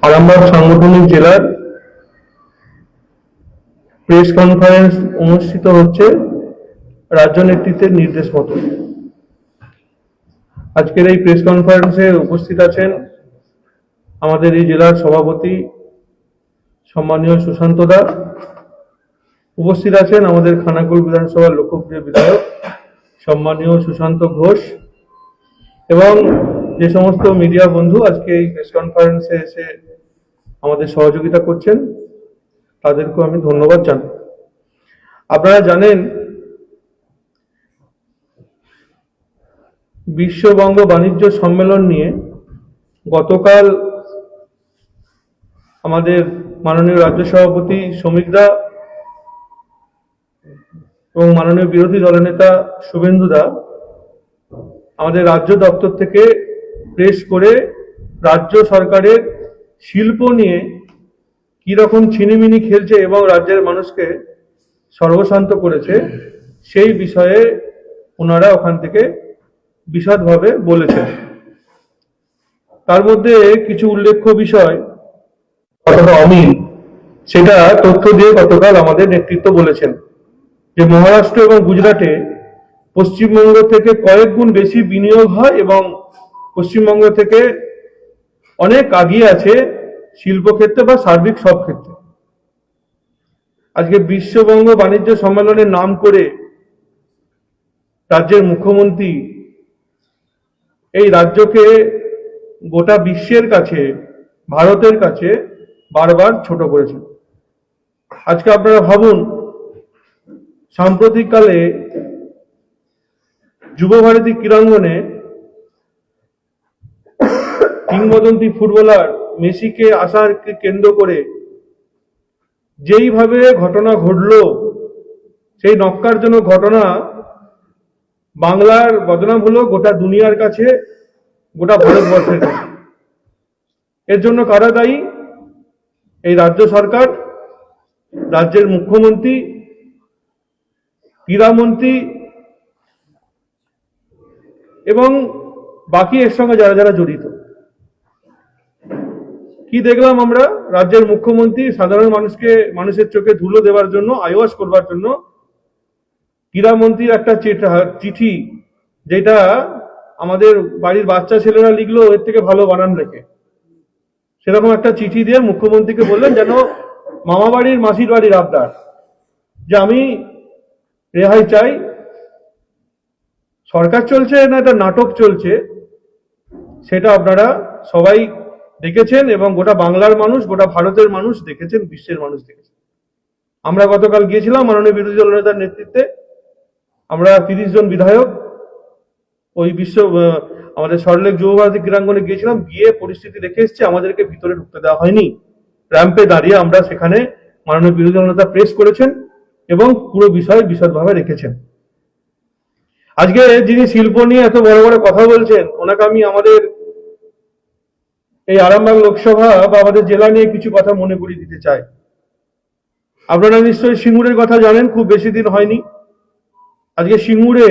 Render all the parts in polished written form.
আরামবাগ সাংগঠনিক জেলার press conference অনুষ্ঠিত হচ্ছে রাজ্য নেতৃত্বের নির্দেশ মতো। আজকের এই প্রেস কনফারেন্সে উপস্থিত আছেন আমাদের এই জেলার সভাপতি সম্মানীয় সুশান্ত দা, উপস্থিত আছেন আমাদের খানাকুল বিধানসভার লোকপ্রিয় বিধায়ক সম্মানীয় সুশান্ত ঘোষ, এবং যে সমস্ত মিডিয়া বন্ধু আজকে এই প্রেস কনফারেন্সে এসে আমাদের সহযোগিতা করছেন তাদেরকেও আমি ধন্যবাদ জানাই। আপনারা জানেন, বিশ্ববঙ্গ বাণিজ্য সম্মেলন নিয়ে গতকাল আমাদের মাননীয় রাজ্য সভাপতি শ্রমিক দা এবং মাননীয় বিরোধী দলনেতা শুভেন্দু দা আমাদের রাজ্য দপ্তর থেকে প্রেস করে রাজ্য সরকারের শিল্প নিয়ে কি রকম ছিনিমিনি খেলছে এবং রাজ্যের মানুষকে সর্বশান্ত করেছে সেই বিষয়ে ওনারা ওখান থেকে বিশদভাবে বলেছেন। তার মধ্যে কিছু উল্লেখ্য বিষয় কতটা অমিল সেটা তথ্য দিয়ে গতকাল আমাদের নেতৃত্ব বলেছেন যে মহারাষ্ট্র এবং গুজরাটে পশ্চিমবঙ্গ থেকে কয়েক গুণ বেশি বিনিয়োগ হয় এবং পশ্চিমবঙ্গ থেকে অনেক আগিয়ে আছে শিল্পক্ষেত্রে বা সার্বিক সব ক্ষেত্রে। আজকে বিশ্ববঙ্গ বাণিজ্য সম্মেলনের নাম করে রাজ্যের মুখ্যমন্ত্রী এই রাজ্যকে গোটা বিশ্বের কাছে, ভারতের কাছে বারবার ছোট করেছেন। আজকে আপনারা ভাবুন, সাম্প্রতিককালে যুবভারতী ক্রীড়াঙ্গনে কিংবদন্তি ফুটবলার মেসিকে আসারকে কেন্দ্র করে যেইভাবে ঘটনা ঘটলো, সেই নক্কারজনক ঘটনা বাংলার বদনাম হলো গোটা দুনিয়ার কাছে, গোটা ভারতবর্ষের কাছে। এর জন্য কারা দায়ী? এই রাজ্য সরকার, রাজ্যের মুখ্যমন্ত্রী, ক্রীড়ামন্ত্রী এবং বাকি এর সঙ্গে যারা যারা জড়িত। কি দেখলাম আমরা? রাজ্যের মুখ্যমন্ত্রী সাধারণ মানুষের চোখে ধুলো দেওয়ার জন্য, আইওয়াশ করবার জন্য ক্রীড়ামন্ত্রীর একটা চিঠি, যেটা আমাদের বাড়ির বাচ্চা ছেলেরা লিখলো এর থেকে ভালো বানান রেখে, সেরকম একটা চিঠি দিয়ে মুখ্যমন্ত্রীকে বললেন যেন মামা বাড়ির মাসির বাড়ির আবদার, যে আমি রেহাই চাই। সরকার চলছে না এটা নাটক চলছে সেটা আপনারা সবাই দেখেছেন এবং গোটা বাংলার মানুষ, গোটা ভারতের মানুষ দেখেছেন, বিশ্বের মানুষ দেখেছেন। আমরা গতকাল গিয়েছিলাম মাননীয় বিরোধী দল নেতার নেতৃত্বে, আমরা 30 জন বিধায়ক ওই আমাদের সরলেক যুবভারতী ক্রীড়াঙ্গনে গিয়েছিলাম। গিয়ে পরিস্থিতি দেখে এসেছি, আমাদেরকে ভিতরে ঢুকতে দেওয়া হয়নি। র্যাম্পে দাঁড়িয়ে আমরা সেখানে মাননীয় বিরোধী দল নেতা প্রেস করেছেন এবং পুরো বিষয় বিশদভাবে রেখেছেন। আজকে যিনি শিল্প নিয়ে এত বড় বড় কথা বলছেন, ওনাকে আমি আমাদের এই আরামবাগ লোকসভা বা আমাদের জেলা নিয়ে কিছু কথা মনে করিয়ে দিতে চাই। আপনারা নিশ্চয়ই সিঙ্গুরের কথা জানেন, খুব বেশি দিন হয়নি। আজকে সিঙ্গুরে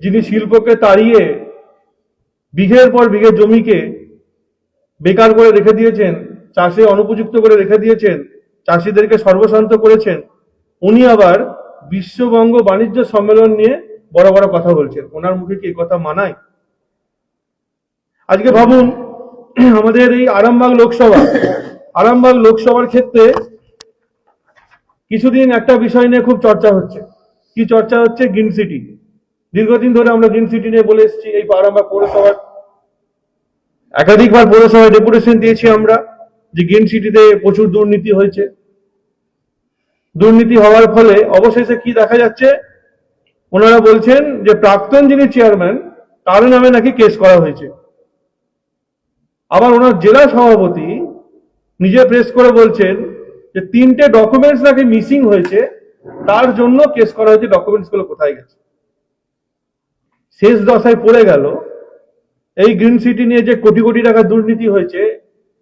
যিনি শিল্পকে তাড়িয়ে বিঘের পর বিঘে জমিকে বেকার করে রেখে দিয়েছেন, চাষে অনুপযুক্ত করে রেখে দিয়েছেন, চাষিদেরকে সর্বশান্ত করেছেন, উনি আবার বিশ্ববঙ্গ বাণিজ্য সম্মেলন নিয়ে বড় বড় কথা বলছেন। ওনার মুখে কি কথা মানায়? আজকে ভাবুন, আমাদের এই আরামবাগ লোকসভার ক্ষেত্রে কিছুদিন একটা বিষয় নিয়ে খুব চর্চা হচ্ছে। কি চর্চা হচ্ছে? Green city. দীর্ঘদিন ধরে আমরা গ্রিন সিটি নিয়ে বলে এসেছি। এই আরামবাগ পৌরসভার একাধিকবার পৌরসভায় ডেপুটেশন দিয়েছি আমরা যে গ্রিন সিটিতে প্রচুর দুর্নীতি হয়েছে। দুর্নীতি হওয়ার ফলে অবশেষে কি দেখা যাচ্ছে? ওনারা বলছেন যে প্রাক্তন যিনি চেয়ারম্যান তার নামে নাকি কেস করা হয়েছে। আবার ওনার জেলা সভাপতি নিজে প্রেস করে বলছেন যে 3টে ডকুমেন্টস নাকি মিসিং হয়েছে, তার জন্য কেস করা হয়েছে। ডকুমেন্টস গুলো কোথায় গেছে? শেষ দশায় পড়ে গেল এই গ্রিন সিটি নিয়ে যে কোটি কোটি টাকা দুর্নীতি হয়েছে।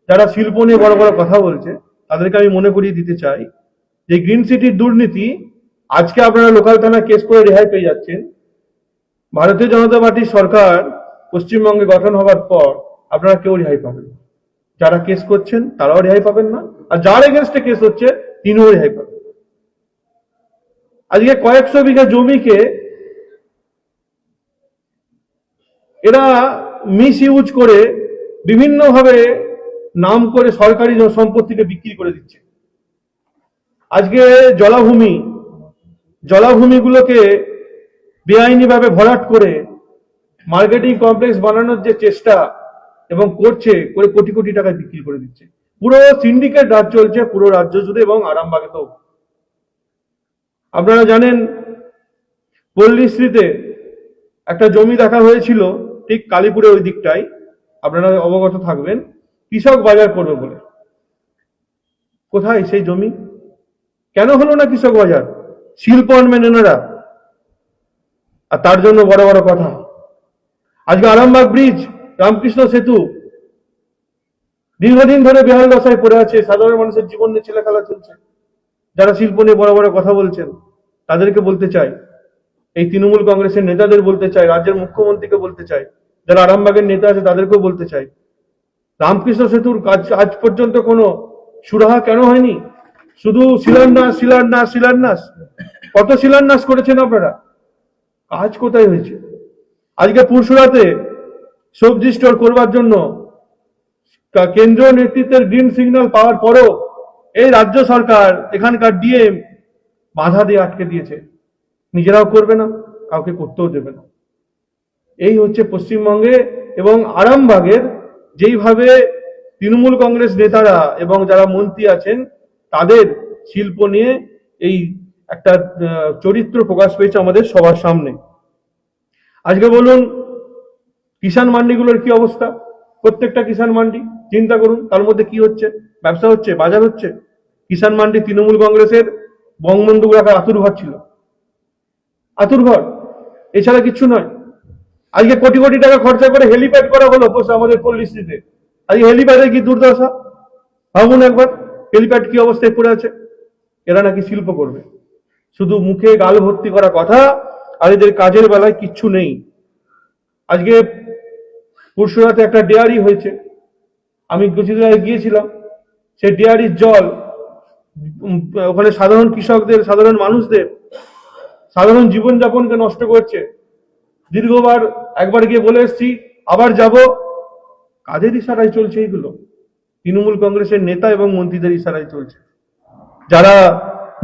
যারা শিল্প নিয়ে বড় বড় কথা বলছে তাদেরকে আমি মনে করিয়ে দিতে চাই যে গ্রিন সিটির দুর্নীতি আজকে আপনারা লোকাল থানা কেস করে রেহাই পেয়ে যাচ্ছেন। ভারতীয় জনতা পার্টির সরকার পশ্চিমবঙ্গে গঠন হবার পর আপনারা কেউ রেহাই পাবেন। যারা কেস করছেন তারাও রেহাই পাবেন না, আর যার এগেনস্টে কেস হচ্ছে তিনিও রেহাই পাবেন। আজকে কয়েকশো বিঘা জমিকে এরা মিস ইউজ করে বিভিন্নভাবে নাম করে সরকারি সম্পত্তিকে বিক্রি করে দিচ্ছে। আজকে জলাভূমিগুলোকে বেআইনিভাবে ভরাট করে মার্কেটিং কমপ্লেক্স বানানোর যে চেষ্টা এবং করছে, করে কোটি কোটি টাকা বিক্রি করে দিচ্ছে। পুরো সিন্ডিকেট রাজ চলছে পুরো রাজ্য জুড়ে এবং আরামবাগেতেও। আপনারা জানেন পল্লীশ্রীতে একটা জমি দেখা হয়েছিল ঠিক কালীপুরের ওই দিকটাই, আপনারা অবগত থাকবেন, কৃষক বাজার করবে বলে। কোথায় সেই জমি? কেন হলো না কৃষক বাজার? শিল্প আনবেন এনারা, আর তার জন্য বড় বড় কথা। আজকে আরামবাগ ব্রিজ, রামকৃষ্ণ সেতু দীর্ঘদিন ধরে বেহাল দশায় পড়ে আছে, সাধারণ মানুষের জীবন নিয়ে ছেলে খেলা চলছে। যারা শিল্প নিয়ে বড় বড় কথা বলছেন তাদেরকে বলতে চাই, এই তৃণমূল কংগ্রেসের নেতাদের বলতে চাই, রাজ্যের মুখ্যমন্ত্রীকে বলতে চাই, যারা আরামবাগের নেতা আছে তাদেরকেও বলতে চাই, রামকৃষ্ণ সেতুর কাজ আজ পর্যন্ত কোনো সুরাহা কেন হয়নি? শুধু শিলান্যাস শিলান্যাস শিলান্যাস। কত শিলান্যাস করেছেন আপনারা? কাজ কোথায় হয়েছে? আজকে পুরসুরাতে সবজি স্টোর করবার জন্য কেন্দ্রীয় নেতৃত্বের গ্রিন সিগন্যাল পাওয়ার পরও এই রাজ্য সরকার, এখানকার ডিএম বাধা দিয়ে আটকে দিয়েছে। নিজেরাও করবে না, কাউকে করতেও দেবে না। এই হচ্ছে পশ্চিমবঙ্গে এবং আরামবাগের যেইভাবে তৃণমূল কংগ্রেস নেতারা এবং যারা মন্ত্রী আছেন তাদের শিল্প নিয়ে এই একটা চরিত্র প্রকাশ পেয়েছে আমাদের সবার সামনে। আজকে বলুন কিষাণ মান্ডিগুলোর কি অবস্থা? প্রত্যেকটা কিষাণ মান্ডি চিন্তা করুন, তার মধ্যে কি হচ্ছে? ব্যবসা হচ্ছে, বাজার হচ্ছে। কিষাণ মান্ডি তৃণমূল কংগ্রেসের বঙ্গবন্ধু রাখার আতুরঘর ছিল, আতুরঘর, এছাড়া কিছু নয়। আজকে কোটি কোটি টাকা খরচা করে হেলিপ্যাড করা হলো আমাদের পল্লীশ্রীতে। আজকে হেলিপ্যাডের কি দুর্দশা ভাবুন একবার, হেলিপ্যাড কি অবস্থায় পড়ে আছে। এরা নাকি শিল্প করবে, শুধু মুখে গাল ভর্তি করা কথা, আর এদের কাজের বেলায় কিচ্ছু নেই। আজকে পুরসুরাতে একটা ডেয়ারি হয়েছে, আমি কিছুদিন আগে গিয়েছিলাম। সেই ডেয়ারির জল ওখানে সাধারণ কৃষকদের, সাধারণ মানুষদের সাধারণ জীবনযাপনকে নষ্ট করছে। দীর্ঘবার একবার গিয়ে বলে এসছি, আবার যাব। কাদের ইশারায় চলছে এইগুলো? তৃণমূল কংগ্রেসের নেতা এবং মন্ত্রীদের ইশারায় চলছে, যারা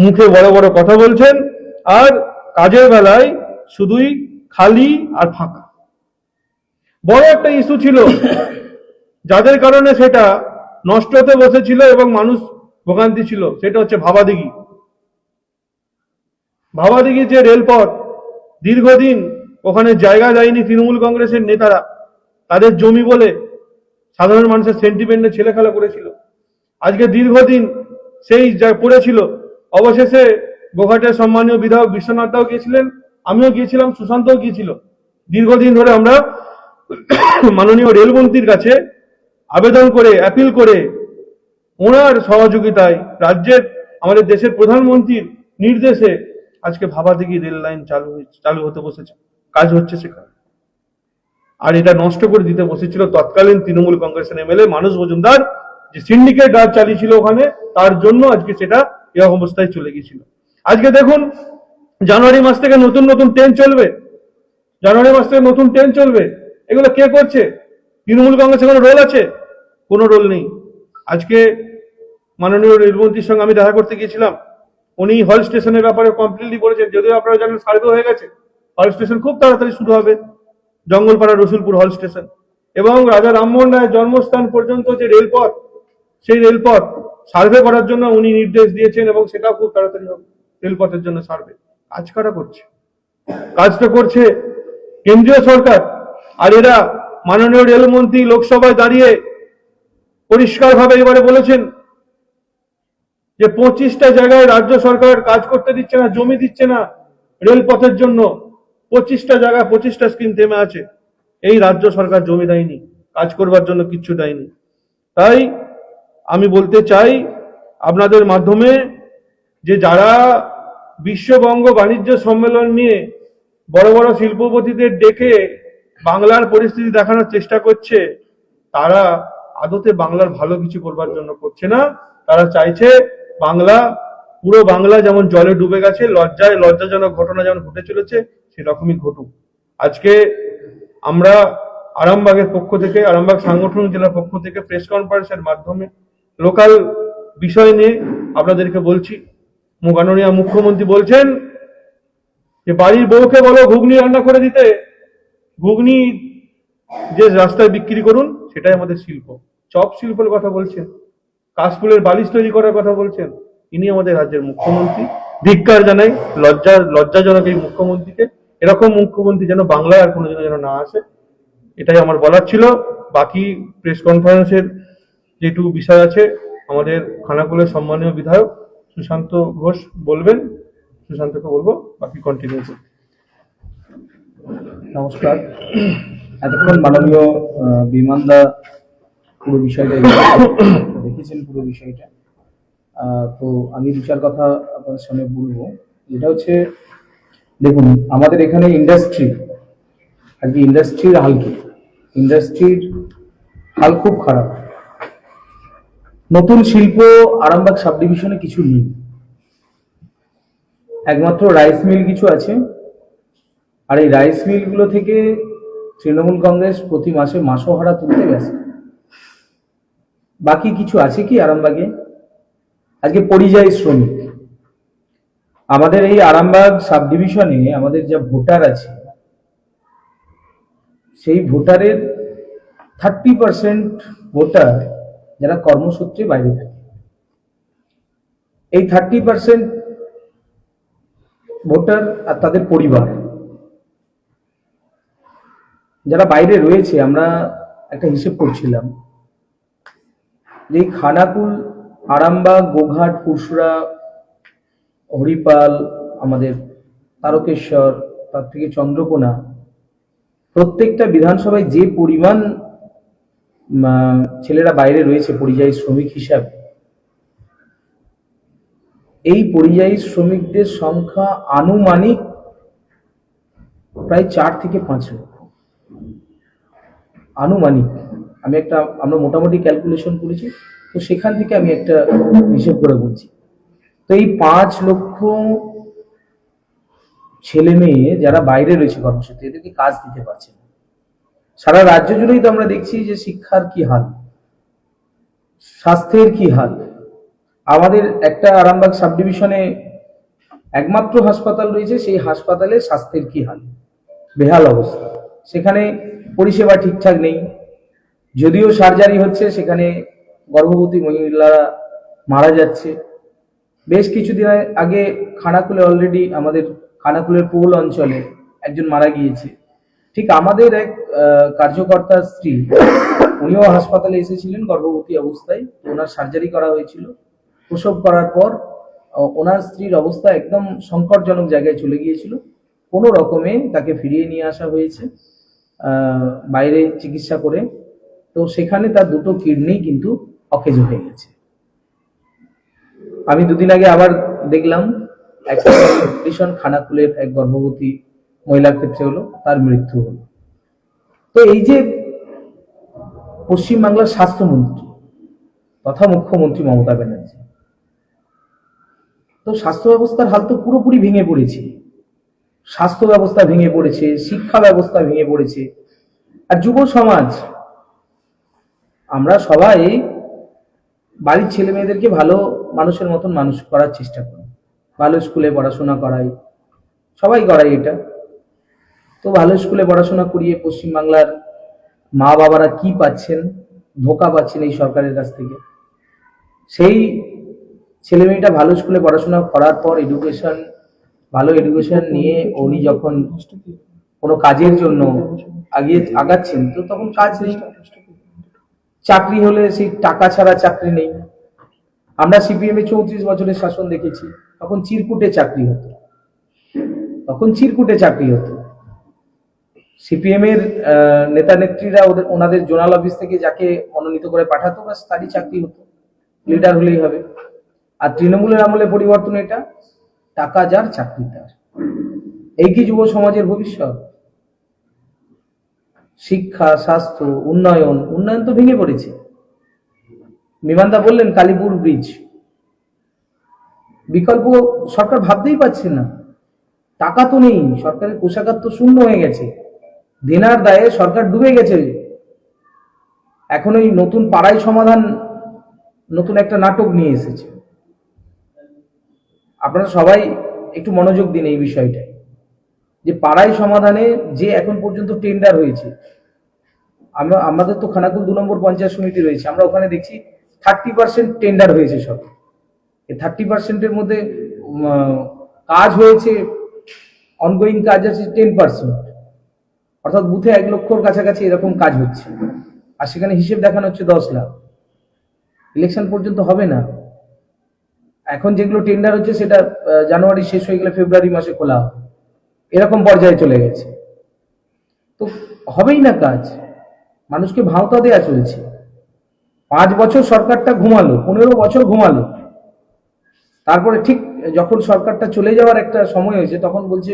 মুখে বড় বড় কথা বলছেন আর কাজের বেলায় শুধুই খালি আর ফাঁকা। বড় একটা ইস্যু ছিল যাদের কারণে সেটা নষ্ট হতে বসেছিল এবং মানুষ ভোগান্তি ছিল, সেটা হচ্ছে ভাবাদিঘি। ভাবাদিঘি যে রেলপথ, দীর্ঘদিন ওখানে জায়গা দেয়নি তৃণমূল কংগ্রেসের নেতারা, তাদের জমি বলে সাধারণ মানুষের সেন্টিমেন্টে ছেলে খেলা করেছিল। আজকে দীর্ঘদিন সেই পড়েছিল। অবশেষে গোঘাটের সম্মানীয় বিধায়ক বিশ্বনাথ দাও গিয়েছিলেন, আমিও গিয়েছিলাম, সুশান্তও গিয়েছিল। দীর্ঘদিন ধরে আমরা মাননীয় রেলমন্ত্রীর কাছে আবেদন করে, অ্যাপিল করে, ওনার সহযোগিতায়, রাজ্যের আমাদের দেশের প্রধানমন্ত্রীর নির্দেশে আজকে ভাবাদিঘি রেল লাইন চালু হতে বসেছে, কাজ হচ্ছে সেখানে। আর এটা নষ্ট করে দিতে বসেছিল তৎকালীন তৃণমূল কংগ্রেসের এমএলএ মানস মজুমদার, যে সিন্ডিকেট রাজ চালিয়েছিল ওখানে, তার জন্য আজকে সেটা এই অবস্থায় চলে গিয়েছিল। আজকে দেখুন জানুয়ারি মাস থেকে নতুন নতুন ট্রেন চলবে, জানুয়ারি মাস থেকে নতুন ট্রেন চলবে। এগুলো কে করছে? তৃণমূল কংগ্রেসের কোনো রোল আছে? কোনো রোল নেই। আজকে মাননীয় রেলমন্ত্রীর সঙ্গে আমি দেখা করতে গিয়েছিলাম, উনি হল স্টেশনের ব্যাপারে কমপ্লিটলি বলেছেন, যদিও আপনারা জানেন সার্ভে হয়ে গেছে, হল স্টেশন খুব তাড়াতাড়ি শুরু হবে, জঙ্গলপাড়া রসুলপুর হল স্টেশন। এবং রাজা রামমোহন রায়ের জন্মস্থান পর্যন্ত যে রেলপথ, সেই রেলপথ সার্ভে করার জন্য উনি নির্দেশ দিয়েছেন এবং সেটাও খুব তাড়াতাড়ি হবে, রেলপথের জন্য সার্ভে। কাজ কারা করছে? কাজটা করছে কেন্দ্রীয় সরকার। আর এরা মাননীয় রেলমন্ত্রী লোকসভায় দাঁড়িয়ে পরিষ্কারভাবে এবারে বলেছেন যে 25টা জায়গায় রাজ্য সরকার কাজ করতে দিচ্ছে না, জমি দিচ্ছে না রেলপথের জন্য। 25টা জায়গা, 25টা স্কিম থেমে আছে। এই রাজ্য সরকার জমি দেয়নি, কাজ করবার জন্য কিচ্ছু দেয়নি। তাই আমি বলতে চাই আপনাদের মাধ্যমে, যে যারা বিশ্ববঙ্গ বাণিজ্য সম্মেলন নিয়ে বড় বড় শিল্পপতিদের ডেকে বাংলার পরিস্থিতি দেখানোর চেষ্টা করছে, তারা আদতে বাংলার ভালো কিছু করবার জন্য করছে না। তারা চাইছে বাংলা, পুরো বাংলা যেমন জলে ডুবে গেছে, লজ্জাজনক ঘটনা যেমন ঘটে চলেছে সেরকমই ঘটুক। আজকে আমরা আরামবাগের পক্ষ থেকে, আরামবাগ সাংগঠনিক জেলার পক্ষ থেকে প্রেস কনফারেন্সের মাধ্যমে লোকাল বিষয় নিয়ে আপনাদেরকে বলছি। মাননীয় মুখ্যমন্ত্রী বলছেন যে বাড়ির বউকে বলো ঘুগনি রান্না করে দিতে, ঘুগনি যে রাস্তায় বিক্রি করুন, সেটাই আমাদের শিল্প। চপ শিল্পের কথা বলছেন, কাশফুলের বালিশ তৈরি করার কথা বলছেন। ইনি আমাদের রাজ্যের মুখ্যমন্ত্রী। ধিক্কার জানাই লজ্জাজনক এই মুখ্যমন্ত্রীকে। এরকম মুখ্যমন্ত্রী যেন বাংলায় আর কোনোদিনও যেন না আসে, এটাই আমার বলার ছিল। বাকি প্রেস কনফারেন্সের যেটুকু বিষয় আছে আমাদের খানাকুলের সম্মানীয় বিধায়ক সুশান্ত ঘোষ বলবেন। সুশান্তকে বলবো বাকি কন্টিনিউ। নমস্কার। এতক্ষণ মাননীয় বিমানদা পুরো বিষয়টা দেখেছেন, পুরো বিষয়টা। তো আমি দু চার কথা আপনাদের সামনে বলবো। যেটা হচ্ছে, দেখুন, আমাদের এখানে ইন্ডাস্ট্রির হাল খুব খারাপ। নতুন শিল্প আরামবাগ সাব ডিভিশনে কিছু নেই, একমাত্র রাইস মিল কিছু আছে। আর এই রাইস মিলগুলো থেকে তৃণমূল কংগ্রেস প্রতি মাসে মাসোহারা তুলতে ব্যস্ত। বাকি কিছু আছে কি আরামবাগে? আজকে পরিযায়ী শ্রমিক, আমাদের এই আরামবাগ সাব ডিভিশনে আমাদের যা ভোটার আছে, সেই ভোটারের 30% ভোটার যারা কর্মসূত্রে বাইরে থাকে। এই 30% ভোটার আর তাদের পরিবার যারা বাইরে রয়েছে, আমরা একটা হিসেব করছিলাম যে খানাকুল, আরামবাগ, গোঘাট, পুরসুরা, হরিপাল, আমাদের তারকেশ্বর, তার থেকে চন্দ্রকোনা, প্রত্যেকটা বিধানসভায় যে পরিমাণ ছেলেরা বাইরে রয়েছে পরিযায়ী শ্রমিক হিসাবে, এই পরিযায়ী শ্রমিকদের সংখ্যা আনুমানিক প্রায় 4 থেকে 5 লক্ষ। আনুমানিক আমরা মোটামুটি ক্যালকুলেশন করেছি, তো সেখান থেকে আমি একটা হিসেব করে বলছি। তো এই 5 লক্ষ ছেলে মেয়ে যারা বাইরে রয়েছে কর্মসূত্রে, এদেরকে কাজ দিতে পারছে না। সারা রাজ্য জুড়েই তো আমরা দেখছি যে শিক্ষার কি হাল, স্বাস্থ্যের কি হাল। আমাদের একটা আরামবাগ সাব ডিভিশনে একমাত্র হাসপাতাল রয়েছে, সেই হাসপাতালে স্বাস্থ্যের কি হাল, বেহাল অবস্থা। সেখানে পরিষেবা ঠিকঠাক নেই। যদিও সার্জারি হচ্ছে, সেখানে গর্ভবতী মহিলারা মারা যাচ্ছে। বেশ কিছুদিন আগে খানাকুলে অলরেডি, আমাদের খানাকুলের পৌল অঞ্চলে একজন মারা গিয়েছে। ঠিক আমাদের এক কার্যকর্তার স্ত্রী, উনিও হাসপাতালে এসেছিলেন গর্ভবতী অবস্থায়। ওনার সার্জারি করা হয়েছিল। প্রসব করার পর ওনার স্ত্রীর অবস্থা একদম সংকটজনক জায়গায় চলে গিয়েছিল। কোনো রকমে তাকে ফিরিয়ে নিয়ে আসা হয়েছে বাইরে চিকিৎসা করে। তো সেখানে তার 2টো কিডনি কিন্তু অকেজো হয়ে গেছে। আমি দুদিন আগে আবার দেখলাম একটা কন্ডিশন খানাকুলের এক গর্ভবতী মহিলার ক্ষেত্রে হলো, তার মৃত্যু হলো। তো এই যে পশ্চিমবাংলার স্বাস্থ্যমন্ত্রী তথা মুখ্যমন্ত্রী মমতা ব্যানার্জি, তো স্বাস্থ্য ব্যবস্থার হাল তো পুরোপুরি ভেঙে পড়েছে। স্বাস্থ্য ব্যবস্থা ভেঙে পড়েছে, শিক্ষা ব্যবস্থা ভেঙে পড়েছে। আর যুব সমাজ, আমরা সবাই বাড়ির ছেলে মেয়েদেরকে ভালো মানুষের মতন মানুষ করার চেষ্টা করি, ভালো স্কুলে পড়াশোনা করাই, সবাই করাই এটা। তো ভালো স্কুলে পড়াশোনা করিয়ে পশ্চিমবাংলার মা বাবারা কি পাচ্ছেন? ধোঁকা পাচ্ছেন এই সরকারের কাছ থেকে। সেই ছেলে মেয়েটা ভালো স্কুলে পড়াশোনা করার পর ভালো এডুকেশন নিয়ে উনি যখন কোনো কাজের জন্য আগাচ্ছেন, তো তখন কাজ নেই। চাকরি হলে সেই টাকা ছাড়া চাকরি নেই। আমরা সিপিএম এ 34 বছরের শাসন দেখেছি, তখন চিরকুটে চাকরি হতো। সিপিএম এর নেতা নেত্রীরা ওনাদের জোনাল অফিস থেকে যাকে মনোনীত করে পাঠাতো, বাস তারই চাকরি হতো, লিডার হলেই হবে। আর তৃণমূলের আমলে পরিবর্তন, এটা টাকা যার চাকরি তার। এই কি যুব সমাজের ভবিষ্যৎ? শিক্ষা, স্বাস্থ্য, উন্নয়ন তো ভেঙে পড়েছে। বিমানদা বললেন কালীপুর ব্রিজ, বিকল্প সরকার ভাবতেই পারছে না, টাকা তো নেই, সরকারের কোষাগার তো শূন্য হয়ে গেছে, দেনার দায়ে সরকার ডুবে গেছে। এখন ওই নতুন পাড়াই সমাধান নতুন একটা নাটক নিয়ে এসেছে। আপনারা সবাই একটু মনোযোগ দিন এই বিষয়টায়, যে পাড়াই সমাধানে যে এখন পর্যন্ত টেন্ডার হয়েছে, আমাদের তো খানাকুল 2 নম্বর পঞ্চায়েত সমিতি রয়েছে, আমরা ওখানে দেখছি 30% টেন্ডার হয়েছে সব। এই 30%-এর মধ্যে কাজ হয়েছে, অনগোয়িং কাজ আছে 10%, অর্থাৎ বুথে 1 লক্ষর কাছাকাছি এরকম কাজ হচ্ছে, আর সেখানে হিসেব দেখানো হচ্ছে 10 লাখ। ইলেকশন পর্যন্ত হবে না, এখন যেগুলো টেন্ডার হচ্ছে সেটা জানুয়ারি শেষ হয়ে গেলে ফেব্রুয়ারি মাসে খোলা হবে, এরকম পর্যায়ে চলে গেছে। তো হবেই না কাজ, মানুষকে ভাওতা দেয়া চলছে। 5 বছর সরকারটা ঘুমালো, 15 বছর ঘুমালো, তারপরে ঠিক যখন সরকারটা চলে যাওয়ার একটা সময় হয়েছে তখন বলছে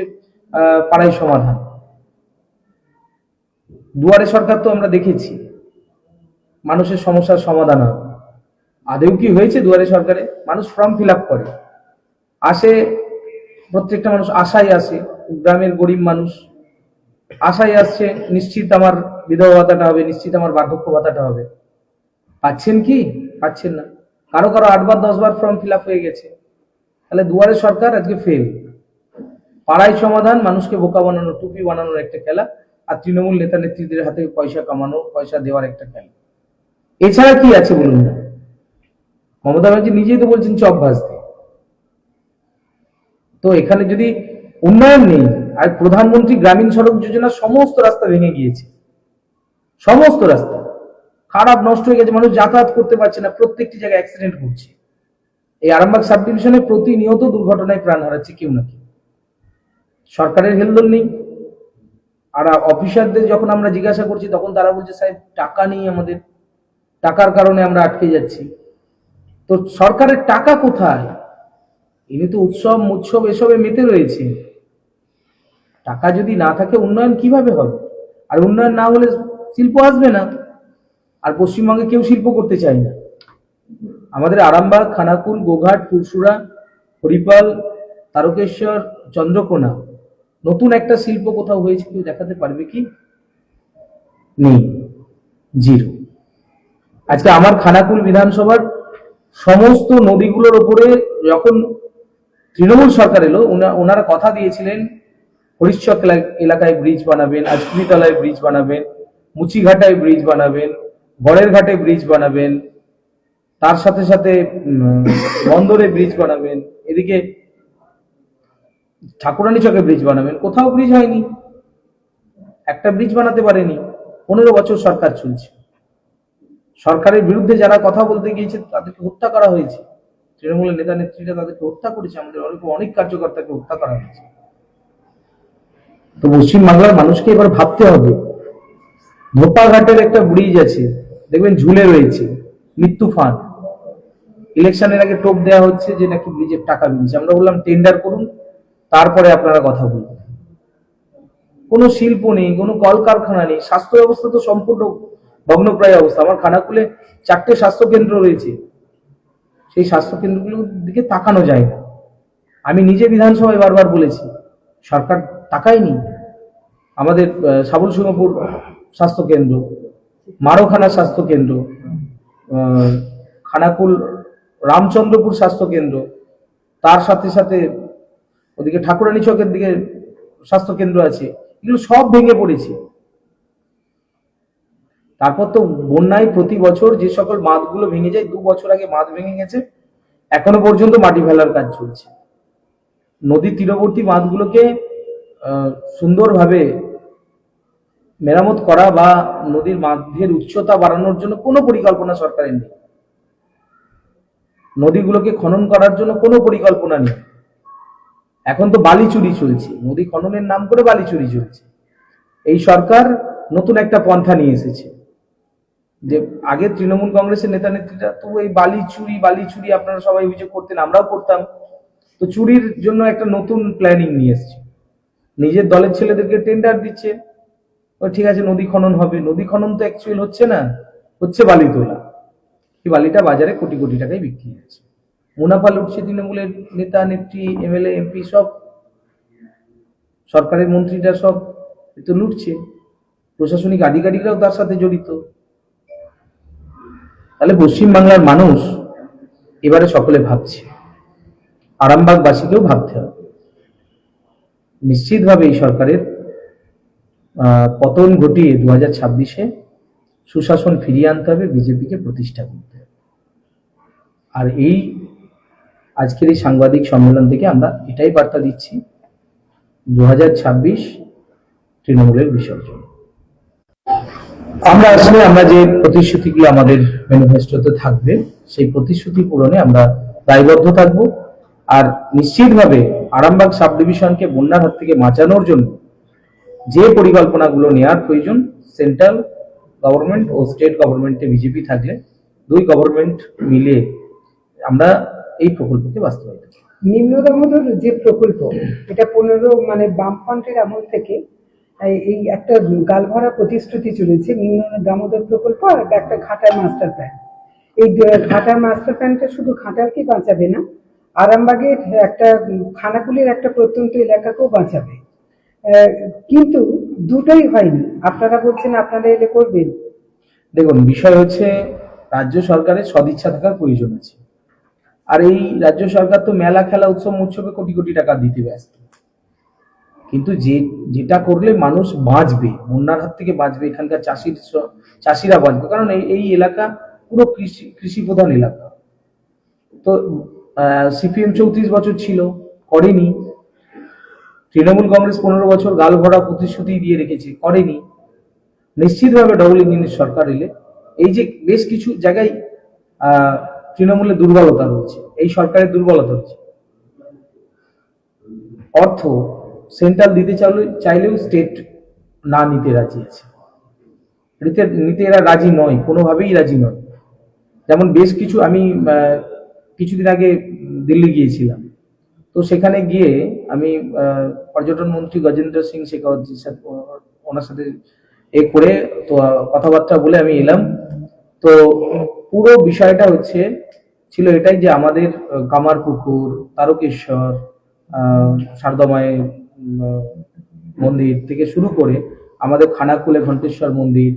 পাড়াই সমাধান। দুয়ারে সরকার তো আমরা দেখেছি, মানুষের সমস্যার সমাধান হবে। আদেও কি হয়েছে দুয়ারে সরকারে? মানুষ ফর্ম ফিল আপ করে, আসে, প্রত্যেকটা মানুষ আশায় আসে, গ্রামের গরিব মানুষ আশায় আসছে, নিশ্চিত আমার বিধবা ভাতাটা হবে, নিশ্চিত আমার বার্ধক্য ভাতাটা হবে। পাচ্ছেন কি? পাচ্ছেন না। কারো কারো 8 বার 10 বার ফর্ম ফিল আপ হয়ে গেছে। তাহলে দুয়ারে সরকার আজকে ফেল। পাড়াই সমাধান মানুষকে বোকা বানানো, টুপি বানানোর একটা খেলা, আর তৃণমূল নেতা নেত্রীদের হাতে পয়সা কামানো, পয়সা দেওয়ার একটা খেলা। এছাড়া কি আছে বলুন না? মমতা ব্যানার্জি নিজেই তো বলছেন চপ ভাজতে। তো এখানে যদি উন্নয়ন নেই, আর প্রধানমন্ত্রী গ্রামীণ সড়ক যোজনা সমস্ত রাস্তা ভেঙে গিয়েছে, সমস্ত রাস্তা খারাপ নষ্ট হয়ে গেছে, মানুষ যাতায়াত করতে পারছে না, প্রত্যেকটি জায়গায় অ্যাক্সিডেন্ট ঘটছে। এই আরামবাগ সাব ডিভিশনে প্রতিনিয়ত দুর্ঘটনায় প্রাণ হারাচ্ছে কেউ না কেউ। সরকারের হেলদোল নেই, আর অফিসারদের যখন আমরা জিজ্ঞাসা করছি তখন তারা বলছে সাহেব টাকা নেই, আমাদের টাকার কারণে আমরা আটকে যাচ্ছি। তো সরকারের টাকা কোথায়? ইনি তো উৎসব এসবে মেতে রয়েছে। টাকা যদি না থাকে উন্নয়ন কিভাবে হবে? আর উন্নয়ন না হলে শিল্প আসবে না, আর পশ্চিমবঙ্গে কেউ শিল্প করতে চায় না। আমাদের আরামবাগ, খানাকুল, গোঘাট, ফুরসুরা, হরিপাল, তারকেশ্বর, চন্দ্রকোনা, নতুন একটা শিল্প কোথাও হয়েছে কেউ দেখাতে পারবে কি? নেই, জিরো। আজকে আমার খানাকুল বিধানসভার সমস্ত নদীগুলোর উপরে যখন তৃণমূল সরকার এলো, ওনারা কথা দিয়েছিলেন হরিশ্চক এলাকায় ব্রিজ বানাবেন, আজকুড়িতলায় ব্রিজ বানাবেন, মুচিঘাটায় ব্রিজ বানাবেন, গড়ের ঘাটে ব্রিজ বানাবেন, তার সাথে সাথে বন্দরে ব্রিজ বানাবেন, এদিকে ঠাকুরানী চকে ব্রিজ বানাবেন। কোথাও ব্রিজ হয়নি, একটা ব্রিজ বানাতে পারেনি। 15 বছর সরকার চলছে, সরকারের বিরুদ্ধে যারা কথা বলতে গিয়েছে তাদেরকে হত্যা করা হয়েছে, তৃণমূলের নেতা নেত্রীরা তাদেরকে হত্যা করেছে, আমাদের অনেক কার্যকর্তাকে হত্যা করা হয়েছে। তো পশ্চিমবাংলার মানুষকে এবার ভাবতে হবে। ধোপাঘাটের একটা ব্রিজ আছে, দেখবেন ঝুলে রয়েছে, মৃত্যু ফান্ড। ইলেকশনের আগে টোপ দেওয়া হচ্ছে যে নাকি ব্রিজের টাকা মিলছে। আমরা বললাম টেন্ডার করুন, তারপরে আপনারা কথা বলুন। কোনো শিল্প নেই, কোনো কলকারখানা নেই, স্বাস্থ্য ব্যবস্থা তো সম্পূর্ণ ভগ্নপ্রায় অবস্থা। আমার খানাকুলে 4টে স্বাস্থ্য কেন্দ্র রয়েছে, সেই স্বাস্থ্য কেন্দ্রগুলোর দিকে তাকানো যায় না। আমি নিজে বিধানসভায় বারবার বলেছি, সরকার তাকায়নি। আমাদের সাবল সিংহপুর স্বাস্থ্য কেন্দ্র, মারোখানা স্বাস্থ্য কেন্দ্র, খানাকুল রামচন্দ্রপুর স্বাস্থ্য কেন্দ্র, তার সাথে সাথে ওদিকে ঠাকুরানী চকের দিকে স্বাস্থ্য কেন্দ্র আছে, এগুলো সব ভেঙে পড়েছে। তারপর তো বন্যায় প্রতি বছর যে সকল বাঁধগুলো ভেঙে যায়, 2 বছর আগে বাঁধ ভেঙে গেছে, এখনো পর্যন্ত মাটি ফেলার কাজ চলছে। নদীর তীরবর্তী বাঁধগুলোকে সুন্দরভাবে মেরামত করা বা নদীর বাঁধের উচ্চতা বাড়ানোর জন্য কোনো পরিকল্পনা সরকারের নেই। নদীগুলোকে খনন করার জন্য কোনো পরিকল্পনা নেই। এখন তো বালি চুরি চলছে, নদী খননের নাম করে বালি চুরি চলছে। এই সরকার নতুন একটা পন্থা নিয়ে এসেছে, যে আগে তৃণমূল কংগ্রেসের নেতা নেত্রীরা তো এই বালি চুরি আপনারা সবাই অভিযোগ করতেন, আমরাও করতাম। তো চুরির জন্য একটা নতুন প্ল্যানিং নিয়ে এসছে, নিজের দলের ছেলেদেরকে টেন্ডার দিচ্ছে, ঠিক আছে নদী খনন হবে। নদী খনন তো অ্যাকচুয়াল হচ্ছে না, হচ্ছে বালি তোলা। এই বালিটা বাজারে কোটি কোটি টাকায় বিক্রি হচ্ছে। মুনাফা লুটছে তৃণমূলের নেতা নেত্রী, এমএলএ, এমপি, সব সরকারের মন্ত্রীরা সব তো লুটছে, প্রশাসনিক আধিকারিকরাও তার সাথে জড়িত। তাহলে পশ্চিমবাংলার মানুষ এবারে সকলে ভাবছে, আরামবাগবাসীকেও ভাবতে হবে। নিশ্চিতভাবে এই সরকারের পতন ঘটিয়ে 2026-এ সুশাসন ফিরিয়ে আনতে হবে, বিজেপিকে প্রতিষ্ঠা করতে হবে। আর এই আজকের এই সাংবাদিক সম্মেলন থেকে আমরা এটাই বার্তা দিচ্ছি, 2026 তৃণমূলের বিসর্জন। আমরা আসলে আমরা যে প্রতিশ্রুতিগুলো আমাদের ম্যানিফেস্টোতে থাকবে, সেই প্রতিশ্রুতি পূরণে আমরা দায়বদ্ধ থাকব। আর নিশ্চিতভাবে আরামবাগ সাব ডিভিশনকে বন্যার হাত থেকে বাঁচানোর জন্য যে পরিকল্পনাগুলো নেওয়ার প্রয়োজন, সেন্ট্রাল গভর্নমেন্ট ও স্টেট গভর্নমেন্টে বিজেপি থাকলে দুই গভর্নমেন্ট মিলে আমরা এই প্রকল্পকে বাস্তবায়িত করব। নিম্ন দামোদর যে প্রকল্প, এটা 15 মানে বামফ্রন্টের আমল থেকে এই একটা গালভরা প্রতিশ্রুতি চলেছে, নিম্ন দামোদর প্রকল্প আর একটা ঘাটার মাস্টার প্ল্যান। এই ঘাটার মাস্টার প্ল্যানটা শুধু ঘাটারকে বাঁচাবে না, আরামবাগের একটা খানাকুলের একটা প্রত্যন্ত এলাকাকেও বাঁচাবে। কিন্তু দুটোই হয়নি। আপনারা বলছেন আপনারা এলে করবেন। দেখুন, বিষয় হচ্ছে রাজ্য সরকারের সদিচ্ছা থাকার প্রয়োজন আছে। আর এই রাজ্য সরকার তো মেলা, খেলা, উৎসব উৎসবে কোটি কোটি টাকা দিতে ব্যস্ত, কিন্তু যেটা করলে মানুষ বাঁচবে, বন্যার হাত থেকে বাঁচবে, এখানকার চাষিরা বাঁচবে। কারণ এই এলাকা পুরো কৃষি প্রধান এলাকা। তো সিপিএম 34 বছর ছিল, করেনি। তৃণমূল কংগ্রেস 15 বছর গাল ভরা প্রতিশ্রুতি দিয়ে রেখেছে, করেনি। নিশ্চিতভাবে ডবল ইঞ্জিনের সরকার এলে এই যে বেশ কিছু জায়গায় তৃণমূলের দুর্বলতা রয়েছে, এই সরকারের দুর্বলতা রয়েছে। অর্থ সেন্ট্রাল দিতে চাইলেও স্টেট না নিতে রাজি আছে, নিতে এরা রাজি নয়, কোনোভাবেই রাজি নয়। যেমন বেশ কিছু, আমি কিছুদিন আগে দিল্লি গিয়েছিলাম, তো সেখানে গিয়ে আমি পর্যটন মন্ত্রী গজেন্দ্র সিং শেখাওয়াতজির সাথে, ওনার সাথে করে তো কথাবার্তা বলে আমি এলাম। তো পুরো বিষয়টা ছিল এটাই যে আমাদের কামারপুকুর, তারকেশ্বর, শারদামায়ের মন্দির থেকে শুরু করে আমাদের খানাকুলে ঘণ্টেশ্বর মন্দির,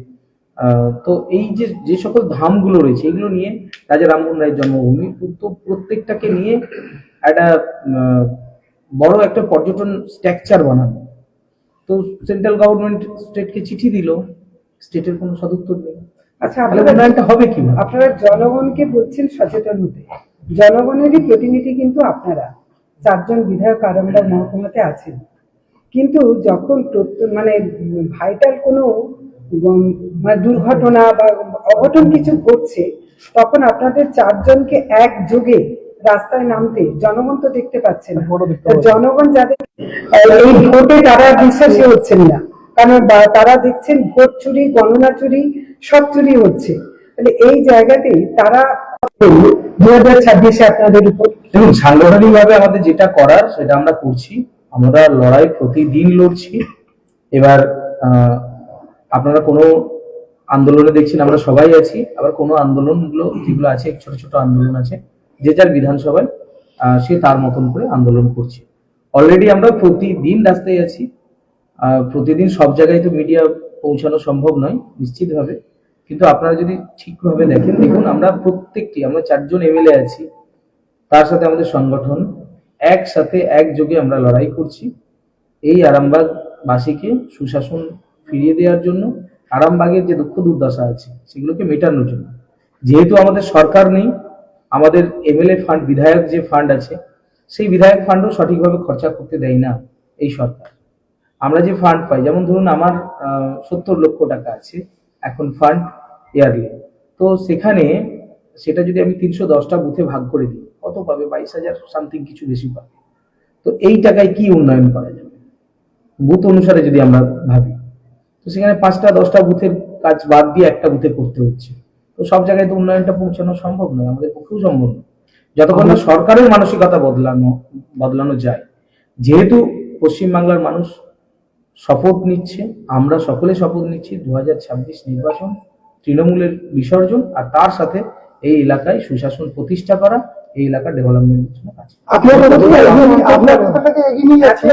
তো এই যে সকল ধামগুলো রয়েছে, এগুলো নিয়ে রাজা রামমোহন রায়ের জন্মভূমি, প্রত্যেকটাকে নিয়ে একটা বড় একটা পর্যটন স্ট্রাকচার বানানো। তো সেন্ট্রাল গভর্নমেন্ট স্টেটকে চিঠি দিল, স্টেটের কোনো সদুত্তর নেই। আচ্ছা, উন্নয়নটা হবে কি? আপনারা জনগণকে বলছেন সচেতন হতে, জনগণেরই প্রতিনিধি কিন্তু আপনারা 4 জন বিধায়ক আরামবাগ মহকুমাতে আছেন। কিন্তু যখন মানে ভাইটাল কোনো মানে দুর্ঘটনা বা অঘটন কিছু ঘটছে, তখন আপনাদের 4 জনকে একযোগে রাস্তায় নামতে জনগণ তো দেখতে পাচ্ছেন না। জনগণ যাদের এই ভোটে তারা বিশ্বাসী হচ্ছেন না, কারণ তারা দেখছেন ভোট চুরি, গণনা চুরি, সব চুরি হচ্ছে। তাহলে এই জায়গাতে তারা 2026-এ আপনাদের উপর। দেখুন, সাংগঠনিক ভাবে আমাদের যেটা করার সেটা আমরা করছি, আমরা লড়াই প্রতিদিন লড়ছি। এবার আপনারা কোনো আন্দোলনে দেখছেন আমরা সবাই আছি, আবার কোনো আন্দোলনগুলো যেগুলো আছে, ছোট ছোট আন্দোলন আছে, যে যার বিধানসভায় সে তার মতন করে আন্দোলন করছে। অলরেডি আমরা প্রতিদিন রাস্তায় আছি, প্রতিদিন সব জায়গায় তো মিডিয়া পৌঁছানো সম্ভব নয় নিশ্চিতভাবে, কিন্তু আপনারা যদি ঠিকভাবে দেখুন আমরা প্রত্যেকটি, আমরা 4 জন এমএলএ আছি, তার সাথে আমাদের সংগঠন একসাথে একযোগে আমরা লড়াই করছি এই আরামবাগবাসীকে সুশাসন ফিরিয়ে দেওয়ার জন্য, আরামবাগের যে দুঃখ দুর্দশা আছে সেগুলোকে মেটানোর জন্য। যেহেতু আমাদের সরকার নেই, আমাদের এমএলএ ফান্ড, বিধায়ক যে ফান্ড আছে, সেই বিধায়ক ফান্ডও সঠিকভাবে খরচা করতে দেয় না এই সরকার। আমরা যে ফান্ড পাই, যেমন ধরুন আমার 70 লক্ষ টাকা আছে এখন ফান্ড ইয়ারলি, তো সেখানে সেটা যদি আমি 310টা বুথে ভাগ করে দিই, কত পাবে? 22,000 সামথিং, কিছু বেশি পাবে। তো এই টাকায় কি উন্নয়ন করা যাবে বুথ অনুসারে যদি আমরা ভাবি? তো সেখানে 5টা 10টা বুথের কাজ বাদ দিয়ে একটা বুথে করতে হচ্ছে। তো সব জায়গায় তো উন্নয়নটা পৌঁছানো সম্ভব নয়, আমাদের পক্ষেও সম্ভব নয়, যতক্ষণ না সরকারের মানসিকতা বদলানো যায়। যেহেতু পশ্চিমবাংলার মানুষ শপথ নিচ্ছে, আমরা সকলে শপথ নিচ্ছি, 2026 নির্বাচন তৃণমূলের বিসর্জন, আর তার সাথে এই এলাকায় সুশাসন প্রতিষ্ঠা করা, এই এলাকার ডেভেলপমেন্টের জন্য কাজ করা। আপনার কথাটাকে এগিয়ে নিয়ে যাচ্ছে।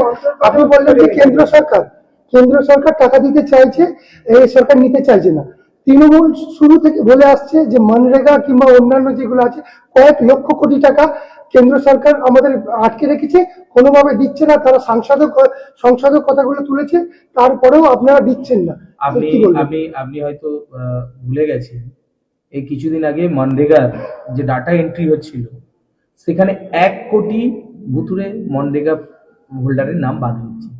আপনি বললেন যে কেন্দ্র সরকার টাকা দিতে চাইছে, এই সরকার নিতে চাইছে না। তৃণমূল শুরু থেকে বলে আসছে যে মনরেগা কিংবা অন্যান্য যেগুলো আছে কয়েক লক্ষ কোটি টাকা কেন্দ্র সরকার আমাদের আটকে রেখেছে, কোনোভাবে দিচ্ছে না। তারা সংসদে কথাগুলো তুলেছে, তারপরেও আপনারা দিচ্ছেন না। আপনি হয়তো ভুলে গেছেন, এই কিছুদিন আগে মনরেগার যে ডাটা এন্ট্রি হচ্ছিল, সেখানে 1 কোটি ভুতুরে মনরেগা হোল্ডারের নাম বাদ হয়েছে।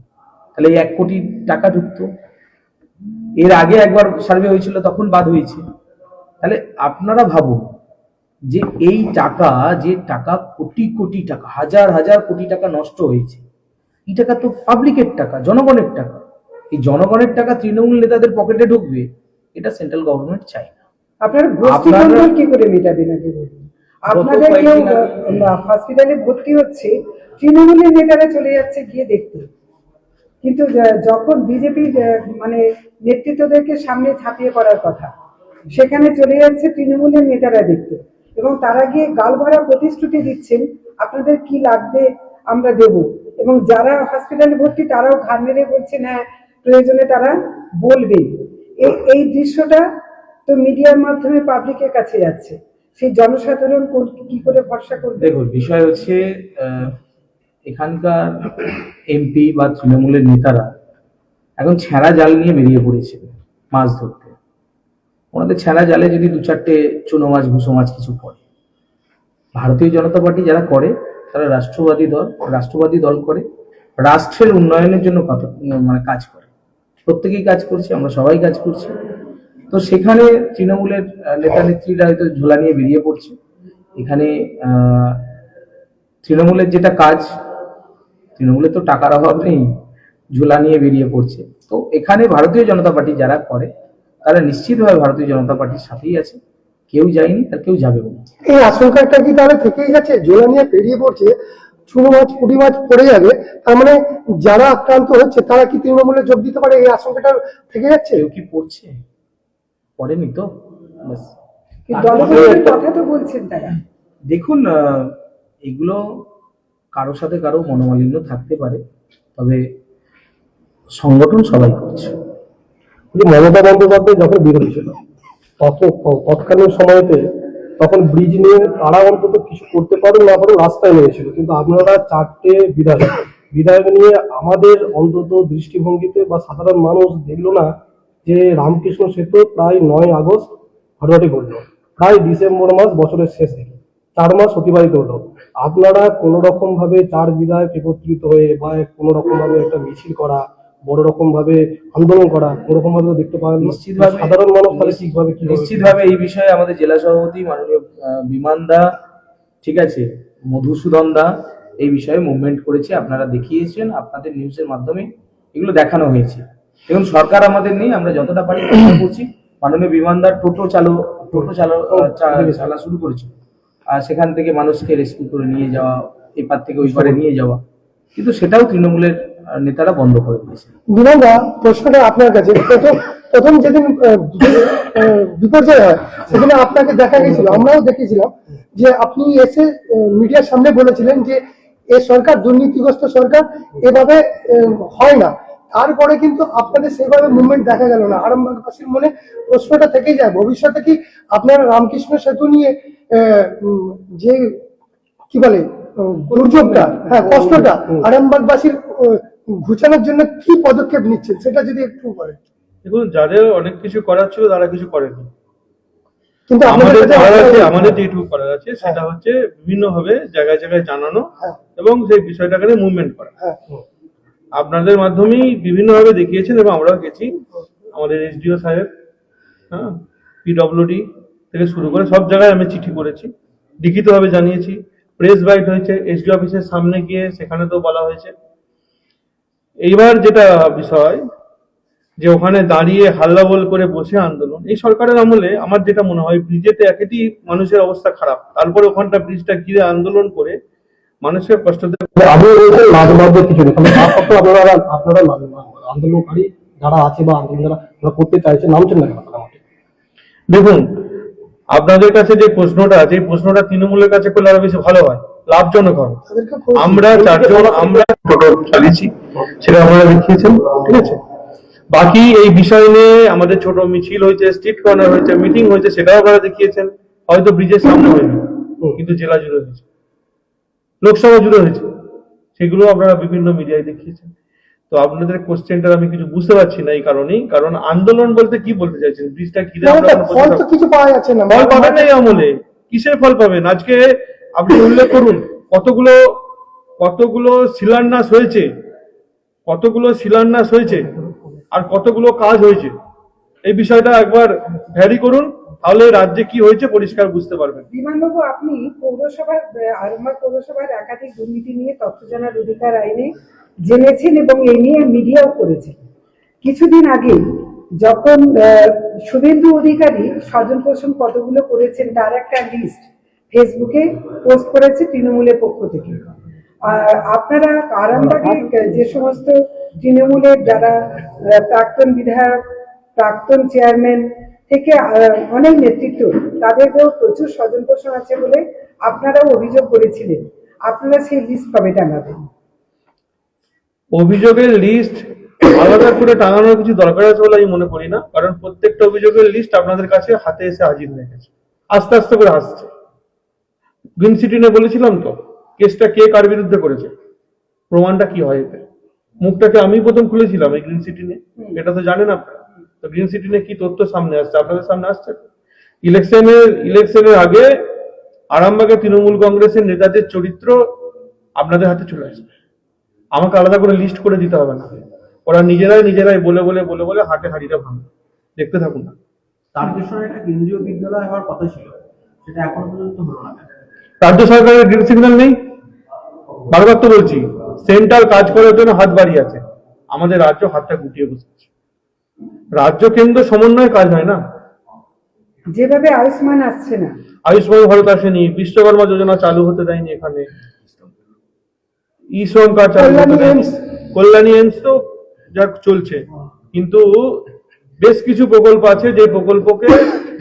তাহলে এই 1 কোটি টাকা ঢুকতো। এর আগে একবার সার্ভে হয়েছিল, তখন বাদ হয়েছে। তাহলে আপনারা ভাবুন যে এই টাকা, যে টাকা কোটি কোটি টাকা, হাজার হাজার কোটি টাকা নষ্ট হয়েছে, এই টাকা তো পাবলিকের টাকা, জনগণের টাকা। এই জনগণের টাকা তৃণমূল নেতাদের পকেটে ঢুকবে, এটা সেন্ট্রাল গভর্নমেন্ট চায় না। আপনারা গোষ্ঠীদ্বন্দ্ব কি করে মেটাবেন আগে বলুন? আপনাদের কেউ হসপিটালে ভর্তি হচ্ছে, তৃণমূলের নেতারা চলে যাচ্ছে গিয়ে দেখতে, কিন্তু যখন বিজেপি মানে নেতৃত্বদেরকে সামনে ঝাঁপিয়ে পড়ার কথা, সেখানে চলে যাচ্ছে তৃণমূলের নেতারা দেখতে, এবং তারা গিয়ে গালভরা প্রতিশ্রুতি দিচ্ছেন আপনাদের কি লাগবে আমরা দেব, এবং যারা হসপিটালে ভর্তি তারাও ঘাড় নেড়ে বলছেন হ্যাঁ প্রয়োজনে তারা বলবে। এই দৃশ্যটা তো মিডিয়ার মাধ্যমে পাবলিকের কাছে যাচ্ছে, সেই জনসাধারণ কি করে ভরসা করবে? দেখুন, বিষয় হচ্ছে এখানকার এমপি বা তৃণমূলের নেতারা এখন ছেঁড়া জাল নিয়ে বেরিয়ে পড়েছে মাছ ধরতে। ওনাদের ছেঁড়া জালে যদি 2-4টে চুনো মাছ, ভুসো মাছ কিছু পড়ে, ভারতীয় জনতা পার্টি যারা করে তারা রাষ্ট্রবাদী দল করে, রাষ্ট্রের উন্নয়নের জন্য কাজ করে। প্রত্যেকেই কাজ করছে, আমরা সবাই কাজ করছি। তো সেখানে তৃণমূলের নেতা নেত্রীরা হয়তো ঝোলা নিয়ে বেরিয়ে পড়ছে। এখানে তৃণমূলের যেটা কাজ, তৃণমূলের তো টাকার অভাব নেই, ঝোলা নিয়ে বেরিয়ে পড়ছে। তো এখানে ভারতীয় জনতা পার্টি যারা করে তারা নিশ্চিতভাবে ভারতীয় জনতা পার্টির সাথেই আছে, কেউ যায়নি আর কেউ যাবে না। এই আশঙ্কাটা কি তাহলে থেকেই যাচ্ছে? জোলা নিয়ে পেরিয়ে পড়ছে, চুনো মাছ পুঁটি মাছ পড়ে যাবে, তার মানে যারা আক্রান্ত হচ্ছে তারা কি তৃণমূলে যোগ দিতে পারে? এই আশঙ্কাটা থেকে যাচ্ছে। কেউ কি পড়ছে? পড়েনি তো। দলগতের কথা তো বলছেন তারা। দেখুন, এগুলো কারোর সাথে কারো মনোমালিন্য থাকতে পারে, তবে সংগঠন সবাই করছে। মমতা বন্দ্যোপাধ্যায় যখন বিরোধী ছিল তৎকালীন সময়তে, তখন ব্রিজ নিয়ে তারা অন্তত কিছু করতে পারুন না পারুন রাস্তায় নেমেছিল, কিন্তু আপনারা 4টে বিধায়ক নিয়ে আমাদের অন্তত দৃষ্টিভঙ্গিতে বা সাধারণ মানুষ দেখলো না যে রামকৃষ্ণ সেতু প্রায় 9 আগস্ট ঘটনাটি ঘটলো, প্রায় ডিসেম্বর মাস বছরের শেষ দিকে 4 মাস অতিবাহিত হলো। আপনারা কোনো রকম ভাবে 4 বিধায়ক একত্রিত হয়ে বা কোনো রকম ভাবে একটা মিছিল করা, বড় রকম ভাবে আন্দোলন করা, ওরকম ভাবে দেখতে পারেন? নিশ্চিতভাবে সাধারণ মানুষ তাহলে ঠিকভাবে নিশ্চিতভাবে এই বিষয়ে আমাদের জেলা সভাপতি মাননীয় বিমান দা, ঠিক আছে, মধুসূদন দা এই বিষয়ে মুভমেন্ট করেছে। আপনারা দেখিয়েছেন, আপনাদের নিউজের মাধ্যমে এগুলো দেখানো হয়েছে। দেখুন, সরকার আমাদের নেই, আমরা যতটা পারি চেষ্টা করছি। মাননীয় বিমান দা টোটো চালা শুরু করেছিল, আর সেখান থেকে মানুষকে রেস্কিউ করে নিয়ে যাওয়া, এই পার থেকে ওই পারে নিয়ে যাওয়া, কিন্তু সেটাও তৃণমূলের নেতারা বন্ধ করে দিয়েছে। বিনয়দা, প্রশ্নটা আপনার কাছে। প্রথম যেদিন বিপর্যয় হয় সেদিনে আপনাকে দেখা গেছিল, আমরাও দেখেছিলাম যে আপনি এসে মিডিয়ার সামনে বলেছিলেন যে এ সরকার দুর্নীতিগ্রস্ত সরকার, এভাবে হয় না। তারপরে কিন্তু আপনাদের সেভাবে মুভমেন্ট দেখা গেল না। আরামবাগবাসীর মনে প্রশ্নটা থেকেই যায়, ভবিষ্যতে কি আপনারা রামকৃষ্ণ সেতু নিয়ে যে কি বলে দুর্যোগটা, হ্যাঁ কষ্টটা আরামবাগবাসীর ঘুচানোর জন্য কি পদক্ষেপ নিচ্ছেন সেটা যদি একটু বলেন। দেখুন, যাদের অনেক কিছু করার ছিল তারা কিছু করেনি, কিন্তু আমাদের যেটুকু করার আছে সেটা হচ্ছে বিভিন্ন ভাবে জায়গায় জায়গায় জানানো এবং সেই বিষয়টাকে মুভমেন্ট করা। আপনাদের মাধ্যমেই বিভিন্ন ভাবে দেখিয়েছেন এবং আমরাও গেছি। আমাদের এসডিও সাহেব, হ্যাঁ, পিডব্লিউডি থেকে শুরু করে সব জায়গায় আমি চিঠি করেছি, লিখিতভাবে জানিয়েছি, প্রেস বাইট হয়েছে, এসডিও অফিসের সামনে গিয়ে সেখানে তো বলা হয়েছে। এইবার যেটা বিষয় যে ওখানে দাঁড়িয়ে হাল্লাবোল করে বসে আন্দোলন, এই সরকারের আমলে আমার যেটা মনে হয় ব্রিজেতে একেটি মানুষের অবস্থা খারাপ, তারপরে ওখানটা ব্রিজটা ঘিরে আন্দোলন করে মানুষের কষ্ট কিছু নেই, আপনারা আন্দোলনকারী যারা আছে বা আন্দোলন যারা করতে চাইছে নামছেন না কেন? দেখুন, আপনাদের কাছে যে প্রশ্নটা আছে এই প্রশ্নটা তৃণমূলের কাছে করলে আরো বেশি ভালো হয়, লাভজনক হবে। তাদেরকে প্রশ্ন- আমরা চারজন আমরা টোটো চালিয়েছি, সেটা আপনারা দেখিয়েছেন, ঠিক আছে। বাকি এই বিষয় নিয়ে আমাদের ছোট মিছিল হয়েছে, স্ট্রিট কর্নার হয়েছে, মিটিং হয়েছে, সেটাও আপনারা দেখিয়েছেন। হয়তো ব্রিজের সামনে হয়নি, কিন্তু জেলা জুড়ে হয়েছে, লোকসভা জুড়ে হয়েছে, সেগুলো আপনারা বিভিন্ন মিডিয়ায় দেখিয়েছেন। তো আপনাদের কোশ্চেনটা আমি কিছু বুঝতে পারছি না এই কারণেই, কারণ আন্দোলন বলতে কি বলতে চাইছেন? ব্রিজটা ঘিরে না, আপনারা না, ফল তো কিছু পাওয়া যাচ্ছে না। ফল পাবেন না এই আমলে, কিসের ফল পাবেন? আজকে আপনি উল্লেখ করুন কতগুলো শিলান্যাস হয়েছে, আর কতগুলো কাজ হয়েছে। এই বিষয়টা একবার ভ্যারি করুন, তাহলে রাজ্যে কি হয়েছে পরিষ্কার বুঝতে পারবেন। বিমানবাবু, আপনি আরামবাগ পৌরসভার একাধিক দুর্নীতি নিয়ে তথ্য জানার অধিকার আইনে জেনেছেন এবং এই নিয়ে মিডিয়াও করেছেন। কিছুদিন আগে যখন শুভেন্দু অধিকারী স্বজন পোষণ কতগুলো করেছেন তার একটা লিস্ট ফেসবুকে পোস্ট করেছে তৃণমূলের পক্ষ থেকে। আপনারা আরামবাগে যে সমস্ত তৃণমূলের যারা প্রাক্তন বিধায়ক, প্রাক্তন চেয়ারম্যান থেকে অনেক নেতৃত্ব, তাদেরকেও প্রচুর স্বজন পোষণ আছে বলে আপনারাও অভিযোগ করেছিলেন। আপনারা সেই লিস্ট কবে টাঙাবেন? অভিযোগের লিস্ট আলাদা করে টাঙানোর কিছু দরকার আছে বলে আমি মনে করি না, কারণ প্রত্যেকটা অভিযোগের লিস্ট আপনাদের কাছে হাতে এসে হাজির হয়ে গেছে, আস্তে আস্তে করে আসছে। গ্রিন সিটি নিয়ে বলেছিলাম তো, কেসটা কে কার বিরুদ্ধে করেছে, প্রমাণটা কি হয় এতে। মুখটাকে আমি প্রথম খুলেছিলাম এই গ্রিন সিটি নিয়ে, এটা তো জানেন আপনারা। তো গ্রিন সিটি নিয়ে কি তথ্য সামনে আসছে, আপনাদের সামনে আসছে। ইলেকশনের আগে আরামবাগে তৃণমূল কংগ্রেসের নেতাদের চরিত্র আপনাদের হাতে চলে আসবে, আমাকে আলাদা করে লিস্ট করে দিতে হবে না। ওরা নিজেরাই বলে হাটে হাড়িটা ভাঙবে, দেখতে থাকুন না। তারকেশ্বরে একটা কেন্দ্রীয় বিদ্যালয় হওয়ার কথা ছিল, সেটা এখনো পর্যন্ত হলো না কেন? রাজ্য সরকারের গ্রিন সিগন্যাল নেই, বারবার তো বলছি। সেন্ট্রাল কাজ করার জন্য হাত বাড়িয়ে আছে, আমাদের রাজ্য হাতটা গুটিয়ে বসেছে। রাজ্য কেন্দ্র সমন্বয়ে কাজ হয় না। যেভাবে আয়ুষ্মান আসছে না, আয়ুষ্মান ভারত আসেনি, বিশ্বকর্মা যোজনা চালু হতে দেয়নি এখানে, ই শ্রম কার্ড চালু হতে দেয়নি, কল্যাণী এমস তো যা চলছে, কিন্তু বেশ কিছু প্রকল্প আছে যে প্রকল্পকে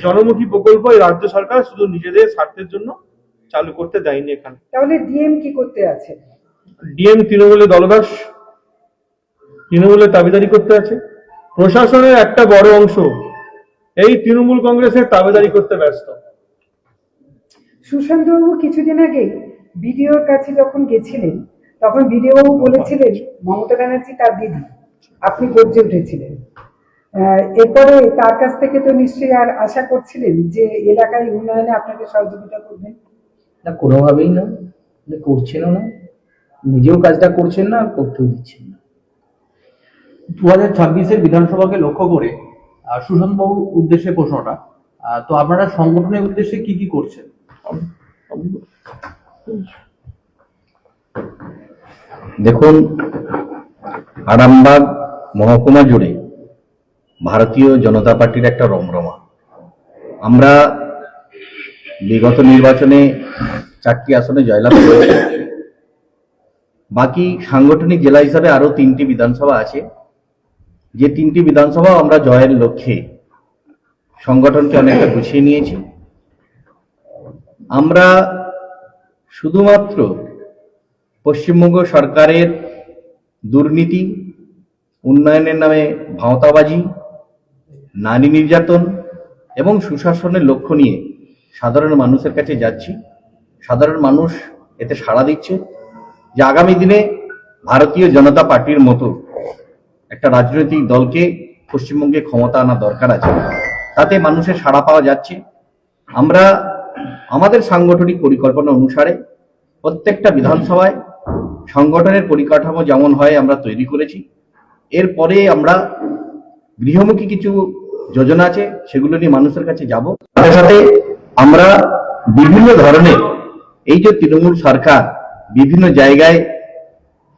জনমুখী প্রকল্প এই রাজ্য সরকার শুধু নিজেদের স্বার্থের জন্য চালু করতে দেয়নি এখানে। তাহলে ডিএম কি করতে আছে? ডিএম তৃণমূলের দলদাস, তৃণমূলের দাবিদারি করতে আছে। প্রশাসনের একটা বড় অংশ এই তৃণমূল কংগ্রেসের দাবিদারি করতে ব্যস্ত। সুশান্তবাবু কিছুদিন আগে বিডিওর কাছে যখন গেছিলেন, তখন বিডিও বলেছিলেন মমতা ব্যানার্জি তার দিদি, আপনি গর্জে উঠেছিলেন। এরপরে তার কাছ থেকে তো নিশ্চয়ই আর আশা করছিলেন যে এলাকায় উন্নয়নে আপনাকে সহযোগিতা করবেন? না, কোনোভাবেই না, উনি করছেনও না, নিজেও কাজটা করছেন না, আর করতেও দিচ্ছেন না। 2026-এর বিধানসভাকে লক্ষ্য করে সুশান্ত বাবুর উদ্দেশ্যে প্রশ্নটা, তো আপনারা সংগঠনের উদ্দেশ্যে কি কি করছেন? দেখুন, আরামবাগ মহকুমা জুড়ে ভারতীয় জনতা পার্টির একটা রমরমা। আমরা বিগত নির্বাচনে 4টি আসনে জয়লাভ করেছি। বাকি সাংগঠনিক জেলা হিসাবে আরো 3টি বিধানসভা আছে, যে 3টি বিধানসভা আমরা জয়ের লক্ষ্যে সংগঠনকে অনেকটা গুছিয়ে নিয়েছি। আমরা শুধুমাত্র পশ্চিমবঙ্গ সরকারের দুর্নীতি, উন্নয়নের নামে ভাঁওতাবাজি, নারী নির্যাতন এবং সুশাসনের লক্ষ্য নিয়ে সাধারণ মানুষের কাছে যাচ্ছি। সাধারণ মানুষ এতে সাড়া দিচ্ছে যে আগামী দিনে ভারতীয় জনতা পার্টির মতো একটা রাজনৈতিক দলকে পশ্চিমবঙ্গে ক্ষমতা আনা দরকার আছে, তাতে মানুষের সাড়া পাওয়া যাচ্ছে। আমরা আমাদের সাংগঠনিক পরিকল্পনা অনুসারে প্রত্যেকটা বিধানসভায় সংগঠনের পরিকাঠামো যেমন হয় আমরা তৈরি করেছি। এরপরে আমরা গৃহমুখী কিছু যোজনা আছে, সেগুলো নিয়ে মানুষের কাছে যাব। সাথে সাথে আমরা বিভিন্ন ধরনের এই যে তৃণমূল সরকার বিভিন্ন জায়গায়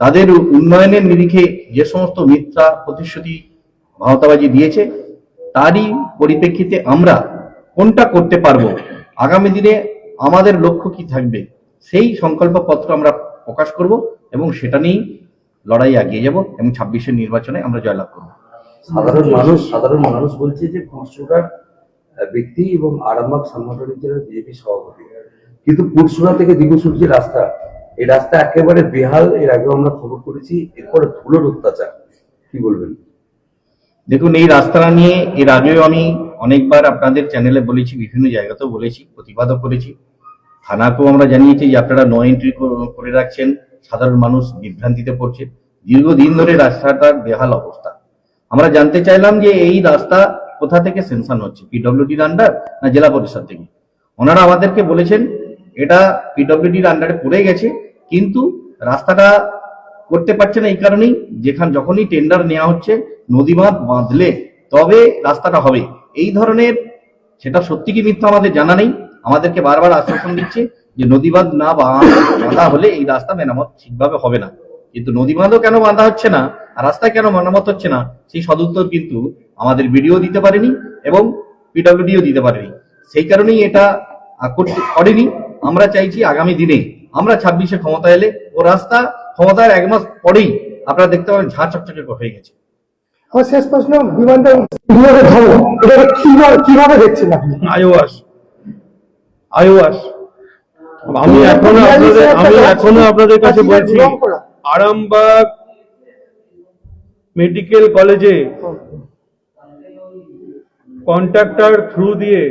তাদের উন্নয়নের নিরিখে যে সমস্ত মিথ্যা প্রতিশ্রুতি ভাঁওতাবাজি দিয়েছে, তারই পরিপ্রেক্ষিতে আমরা কোনটা করতে পারবো, আগামী দিনে আমাদের লক্ষ্য কি থাকবে, সেই সংকল্পপত্র আমরা প্রকাশ করব এবং সেটা নিয়েই লড়াই এগিয়ে যাব এবং 26-এর নির্বাচনে আমরা জয়লাভ করব। সাধারণ মানুষ বলছে যে 500টার ব্যক্তি এবং আরামবাগ সাংগঠনিক জেলার বিজেপি সভাপতি। কিন্তু পুরসুরা থেকে দিগুসুর যে রাস্তা, এই রাস্তা একেবারে বেহাল। এর আগে আমরা খবর করেছি, এরপরে ধুলোর অত্যাচার, কি বলবেন? দেখুন, এই রাস্তাটা নিয়ে এর আগেও আমি অনেকবার আপনাদের চ্যানেলে বলেছি, বিভিন্ন জায়গাতেও বলেছি, প্রতিবাদও করেছি। থানাকেও আমরা জানিয়েছি যে আপনারা নো এন্ট্রি করে রাখছেন, সাধারণ মানুষ বিভ্রান্তিতে পড়ছে। দীর্ঘদিন ধরে রাস্তাটার বেহাল অবস্থা। আমরা জানতে চাইলাম যে এই রাস্তা কোথা থেকে সেনশন হচ্ছে, পিডব্লিউডির আন্ডার না জেলা পরিষদ থেকে? ওনারা আমাদেরকে বলেছেন এটা পিডব্লিউডির আন্ডারে পড়ে গেছে, কিন্তু রাস্তাটা করতে পারছে না এই কারণেই, যখনই টেন্ডার নেওয়া হচ্ছে নদী বাঁধ বাঁধলে তবে রাস্তাটা হবে। এই ধরনের, সেটা সত্যি কি মিথ্যা আমাদের জানা নেই। আমাদেরকে বারবার আশ্বাসন দিচ্ছে যে নদী বাঁধ না বাঁধা হলে এই রাস্তা মেরামত ঠিকভাবে হবে না। কিন্তু নদী বাঁধও কেন বাঁধা হচ্ছে না আর রাস্তায় কেন মেরামত হচ্ছে না, সেই সদুত্তর কিন্তু আমাদের বিডিও দিতে পারেনি এবং পিডব্লিউডিও দিতে পারেনি। সেই কারণেই এটা করেনি। আমরা চাইছি আগামী দিনে, আমরা 26-এ ক্ষমতা এলে ও রাস্তা ক্ষমতার 1 মাস পরেই আপনারা দেখতে পাবেন ঝাঁ চকচকে হয়ে গেছে। আমার শেষ প্রশ্ন, বিমানটা কিভাবে দেখছেন আপনি? আইওয়াস আমি এখনো আপনাদের কাছে বলছি, আরামবাগ মেডিকেল কলেজে কন্ট্রাক্টর থ্রু দিয়ে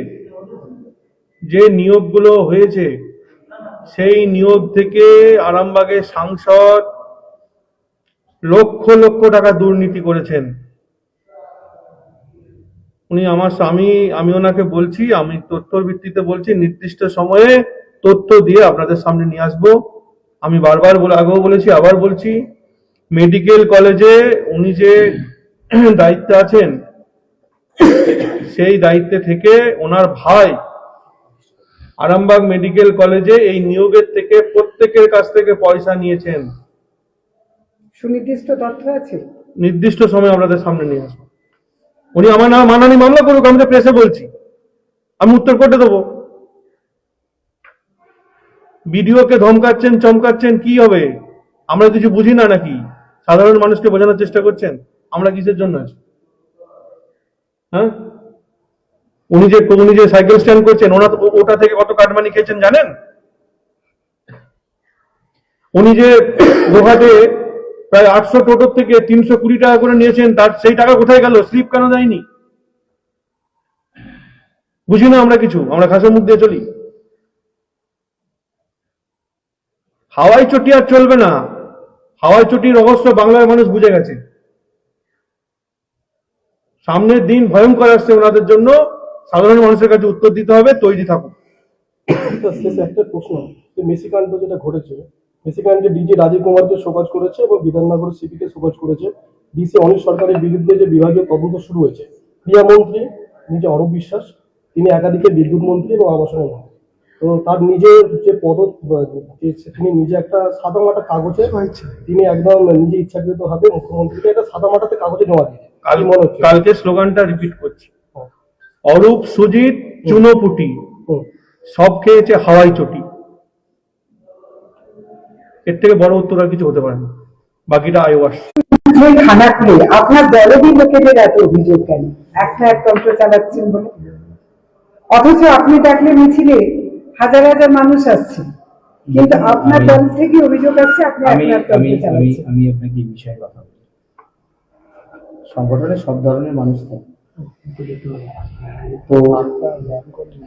যে নিয়োগগুলো হয়েছে, সেই নিয়োগ থেকে আরামবাগের সাংসদ লক্ষ লক্ষ টাকা দুর্নীতি করেছেন। উনি আমার স্বামী, আমি ওনাকে বলছি, আমি তথ্যর ভিত্তিতে বলছি, নির্দিষ্ট সময়ে তথ্য দিয়ে আপনাদের সামনে নিয়ে আসবো। আমি বারবার আগেও বলেছি, আবার বলছি, মেডিকেল কলেজে উনি যে দায়িত্বে আছেন, সেই দায়িত্বে থেকে ওনার ভাই আরামবাগ মেডিকেল কলেজে এই নিয়োগের থেকে প্রত্যেকের কাছ থেকে পয়সা নিয়েছেন। সুনির্দিষ্ট তথ্য আছে, নির্দিষ্ট সময় আপনাদের সামনে নিয়ে আসবো। উনি আমার নাম মানহানি মামলা করুক, আমি তো প্রেসে বলছি, আমি উত্তর করতে দেবো। বিডিওকে ধমকাচ্ছেন, চমকাচ্ছেন, কি হবে? আমরা কিছু বুঝি না নাকি? সাধারণ মানুষকে বোঝানোর চেষ্টা করছেন আমরা কিসের জন্য আছি? হ্যাঁ, উনি যে সাইকেল স্ট্যান্ড করছেন, ওটা থেকে কত কাটমানি খেয়েছেন জানেন? উনি যে গোহাটে প্রায় 800 টোটোর থেকে 320 টাকা করে নিয়েছেন, তার সেই টাকা কোথায় গেল? স্লিপ কেন দেয়নি? বুঝি না আমরা কিছু, আমরা ঘাসের মুখ দিয়ে চলি। হাওয়াই চটি আর চলবে না। হাওয়াই চটির রহস্য বাংলার মানুষ বুঝে গেছে। সামনের দিন ভয়ঙ্কর আসছে ওনাদের জন্য, সাধারণ মানুষের কাছে উত্তর দিতে হবে, তৈরি থাকুন। শেষ একটা প্রশ্ন, যে মেসিকাণ্ড যেটা ঘটেছে, মেসিকাণ্ডে ডিজি রাজীব কুমারকে শোকজ করেছে এবং বিধাননগর সিপিকে শোকজ করেছে। ডিসি অনিল সরকারের বিরুদ্ধে যে বিভাগীয় তদন্ত শুরু হয়েছে, ক্রিয়ামন্ত্রী নিজে অরূপ বিশ্বাস, তিনি একাধিকে বিদ্যুৎ মন্ত্রী এবং আবাসনের মন্ত্রী। তো তার নিজের যে তিনি নিজে একটা সাদামাটা কাগজে, তিনি একদম নিজে ইচ্ছাকৃত ভাবে মুখ্যমন্ত্রীকে একটা সাদামাটাতে কাগজে জমা দিয়েছে। কালকে স্লোগানটা রিপিট করছি, অরূপ সুজিত চুনোপুটি সব খেয়েছে হাওয়াই চটি। এর থেকে বড় উত্তর আর কিছু হতে পারে না। বাকিটা আইওয়াস। খানা খুলে আপনার দলেরই লোকেদের এত অভিযোগ কেন? একটা তন্ত্র চালাচ্ছেন বলে, অথচ আপনি ডাকলে মিছিলে হাজার হাজার মানুষ আসছে, কিন্তু আপনার দল থেকে অভিযোগ আসছে আপনি একটা তন্ত্র চালাচ্ছেন। আমি আপনাকে এই বিষয়ে কথা বলি। সংগঠনে সব ধরনের মানুষ থাকে, তো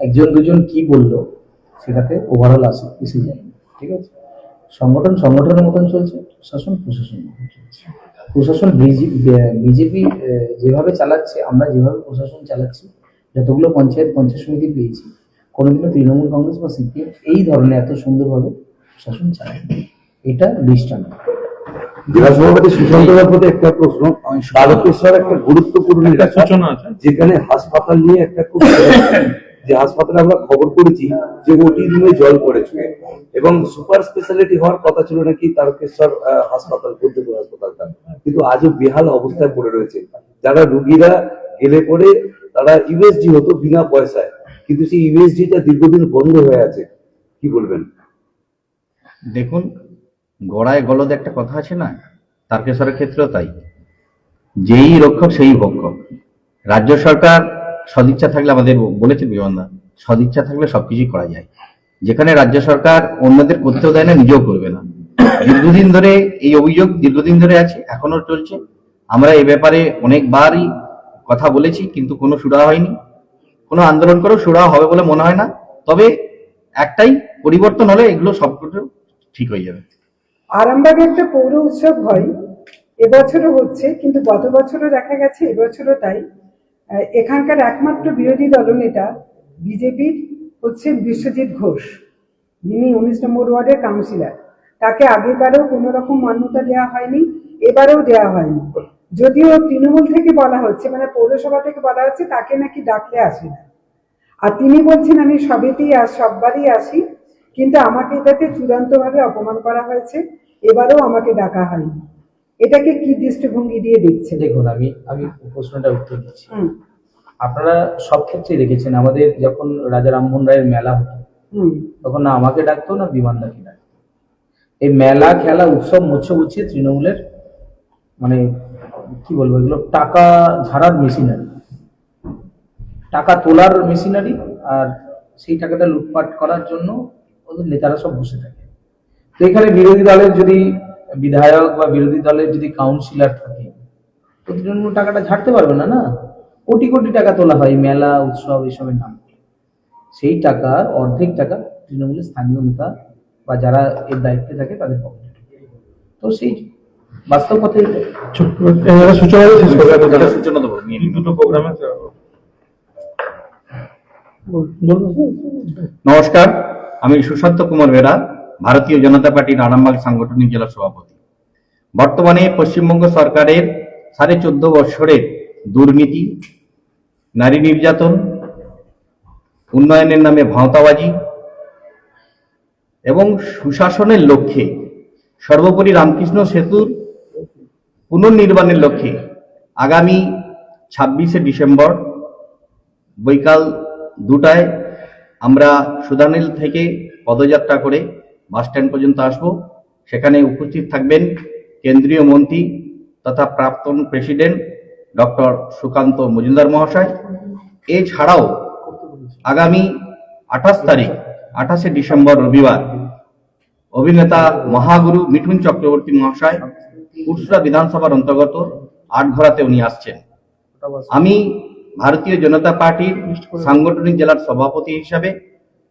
একজন দুজন কি বললো সেটাতে ওভারঅল আসে এসে যায়, ঠিক আছে? সংগঠন সংগঠনের মতন চলছে, প্রশাসন প্রশাসনের মতন চলছে। প্রশাসন বিজেপি যেভাবে চালাচ্ছে, আমরা যেভাবে প্রশাসন চালাচ্ছি, যতগুলো পঞ্চায়েত সমিতি পেয়েছি, কোনোদিনও তৃণমূল কংগ্রেস বা সিপিএম এই ধরনের এত সুন্দরভাবে প্রশাসন চালায়, এটা দৃষ্টান্ত। জেলা সভাপতি সুশান্ত প্রতি একটা প্রশ্ন, তারকেশ্বর একটা গুরুত্বপূর্ণ সূচনা আছে, যেখানে হাসপাতাল নিয়ে একটা খুব যে হাসপাতালে আমরা খবর করেছি যে ওটি রুমে জল পড়েছে এবং সুপার স্পেশালিটি হওয়ার কথা ছিল নাকি তারকেশ্বর হাসপাতাল, বুদ্ধপুর হাসপাতালটা, কিন্তু আজও বেহাল অবস্থায় পড়ে রয়েছে। যারা রুগীরা গেলে পরে তারা ইউএসজি হতো বিনা পয়সায়, কিন্তু সেই ইউএসজিটা দীর্ঘদিন বন্ধ হয়ে আছে, কি বলবেন? দেখুন, গড়ায় গলদে একটা কথা আছে না, তারকেশ্বরের ক্ষেত্রেও তাই, যেই রক্ষক সেই ভক্ষক। রাজ্য সরকার সদিচ্ছা থাকলে, আমাদের বলেছেন বিমানদা, সদিচ্ছা থাকলে সবকিছুই করা যায়। যেখানে রাজ্য সরকার অন্যদের করতেও দেয় না, নিজেও করবে না। দীর্ঘদিন ধরে এই অভিযোগ দীর্ঘদিন ধরে আছে, এখনো চলছে। আমরা এ ব্যাপারে অনেকবারই কথা বলেছি, কিন্তু কোনো সুরাহা হয়নি। কোনো আন্দোলন করেও সুরাহা হবে বলে মনে হয় না। তবে একটাই, পরিবর্তন হলে এগুলো সবকিছু ঠিক হয়ে যাবে। আরামবাগে একটা পৌর উৎসব হয়, এবছরও হচ্ছে, কিন্তু গত বছরও দেখা গেছে, এবছরও তাই। এখানকার একমাত্র বিরোধী দলনেতা বিজেপির হচ্ছে বিশ্বজিৎ ঘোষ, যিনি 19 নম্বর ওয়ার্ডের কাউন্সিলর। তাকে আগেবারেও কোনো রকম মান্যতা দেওয়া হয়নি, এবারেও দেওয়া হয়নি। যদিও তৃণমূল থেকে বলা হচ্ছে, মানে পৌরসভা থেকে বলা হচ্ছে তাকে নাকি ডাকলে আসে না। আর তিনি বলছেন আমি সববারই আসি, কিন্তু আমাকে এটাতে চূড়ান্তভাবে অপমান করা হয়েছে, এবারেও আমাকে ডাকা হয়নি। এটাকে কি দৃষ্টিভঙ্গি দিয়ে দেখছেন? দেখুন, আমি প্রশ্নটা উত্তর দিচ্ছি। আপনারা সব ক্ষেত্রেই দেখেছেন, আমাদের যখন রাজা রামমোহন রায়ের মেলা হতো, তখন না আমাকে ডাকতো না বিমানদাকে ডাকতো। এই মেলা, খেলা, উৎসব মৎসব হচ্ছে তৃণমূলের, মানে কি বলবো, এগুলো টাকা ঝাড়ার মেশিনারি, টাকা তোলার মেশিনারি। আর সেই টাকাটা লুটপাট করার জন্য ওদের নেতারা সব বসে থাকে। তো এখানে বিরোধী দলের যদি বিধায়ক বা বিরোধী দলের যদি কাউন্সিলর থাকে, তো তৃণমূল টাকাটা ঝাড়তে পারবে না। না, কোটি কোটি টাকা তোলা হয় মেলা, উৎসব এসবের নাম। সেই টাকার অর্ধেক টাকা তৃণমূলের স্থানীয় নেতা বা যারা এর দায়িত্বে থাকে তাদের পকেটে। তো সেই বাস্তব পথে সূচনা দেবো দুটো প্রোগ্রামে। নমস্কার, আমি সুশান্ত কুমার বেরা, ভারতীয় জনতা পার্টির আরামবাগ সাংগঠনিক জেলা সভাপতি। বর্তমানে পশ্চিমবঙ্গ সরকারের 14.5 বছরের দুর্নীতি, নারী নির্যাতন, উন্নয়নের নামে ভাঁওতাবাজি এবং সুশাসনের লক্ষ্যে, সর্বোপরি রামকৃষ্ণ সেতুর পুনর্নির্মাণের লক্ষ্যে আগামী 26শে ডিসেম্বর বৈকাল 2টায় আমরা সুদানিল থেকে পদযাত্রা করে বাস স্ট্যান্ড পর্যন্ত আসব। সেখানে উপস্থিত থাকবেন কেন্দ্রীয় মন্ত্রী তথা প্রাক্তন প্রেসিডেন্ট ডক্টর সুকান্ত মজুমদার মহাশয়। এছাড়াও আগামী 28শে ডিসেম্বর রবিবার অভিনেতা মহাগুরু মিঠুন চক্রবর্তী মহাশয় পুরসুরা বিধানসভার অন্তর্গত আটঘরাতে উনি আসছেন। আমি ভারতীয় জনতা পার্টির সাংগঠনিক জেলার সভাপতি হিসাবে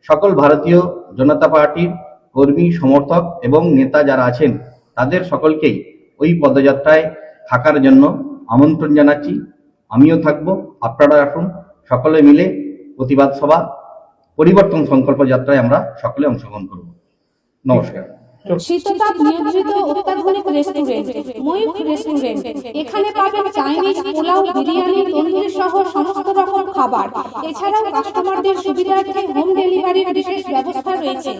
সকল ভারতীয় জনতা পার্টির কর্মী, সমর্থক এবং নেতা যারা আছেন তাদের সকলকেই ওই পদযাত্রায় থাকার জন্য আমন্ত্রণ জানাচ্ছি। আমিও থাকবো, আপনারা আসুন, সকলে মিলে প্রতিবাদ সভা, পরিবর্তন সংকল্প যাত্রায় আমরা সকলে অংশগ্রহণ করব। নমস্কার। শীততাপ নিয়ন্ত্রিত অত্যাধুনিক রেস্টুরেন্ট ময়ূখ রেস্টুরেন্ট। এখানে পাবেন চাইনিজ, পোলাও, বিরিয়ানি, তন্দুরি সহ সমস্ত রকম খাবার। এছাড়াও কাস্টমারদের সুবিধার্থে হোম ডেলিভারির বিশেষ ব্যবস্থা রয়েছে।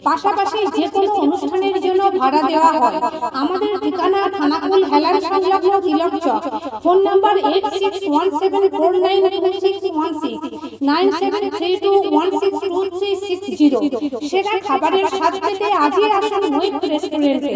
পাশাপাশি যে কোনো অনুষ্ঠানের জন্য ভাড়া দেওয়া হয়। আমাদের ঠিকানা থানাকুল হেলান সংলগ্ন তিলক চক। Phone number 8617492616 9732162360। সেরা খাবারের স্বাদ পেতে আজই আসুন ময়ূখ রেস্টুরেন্টে।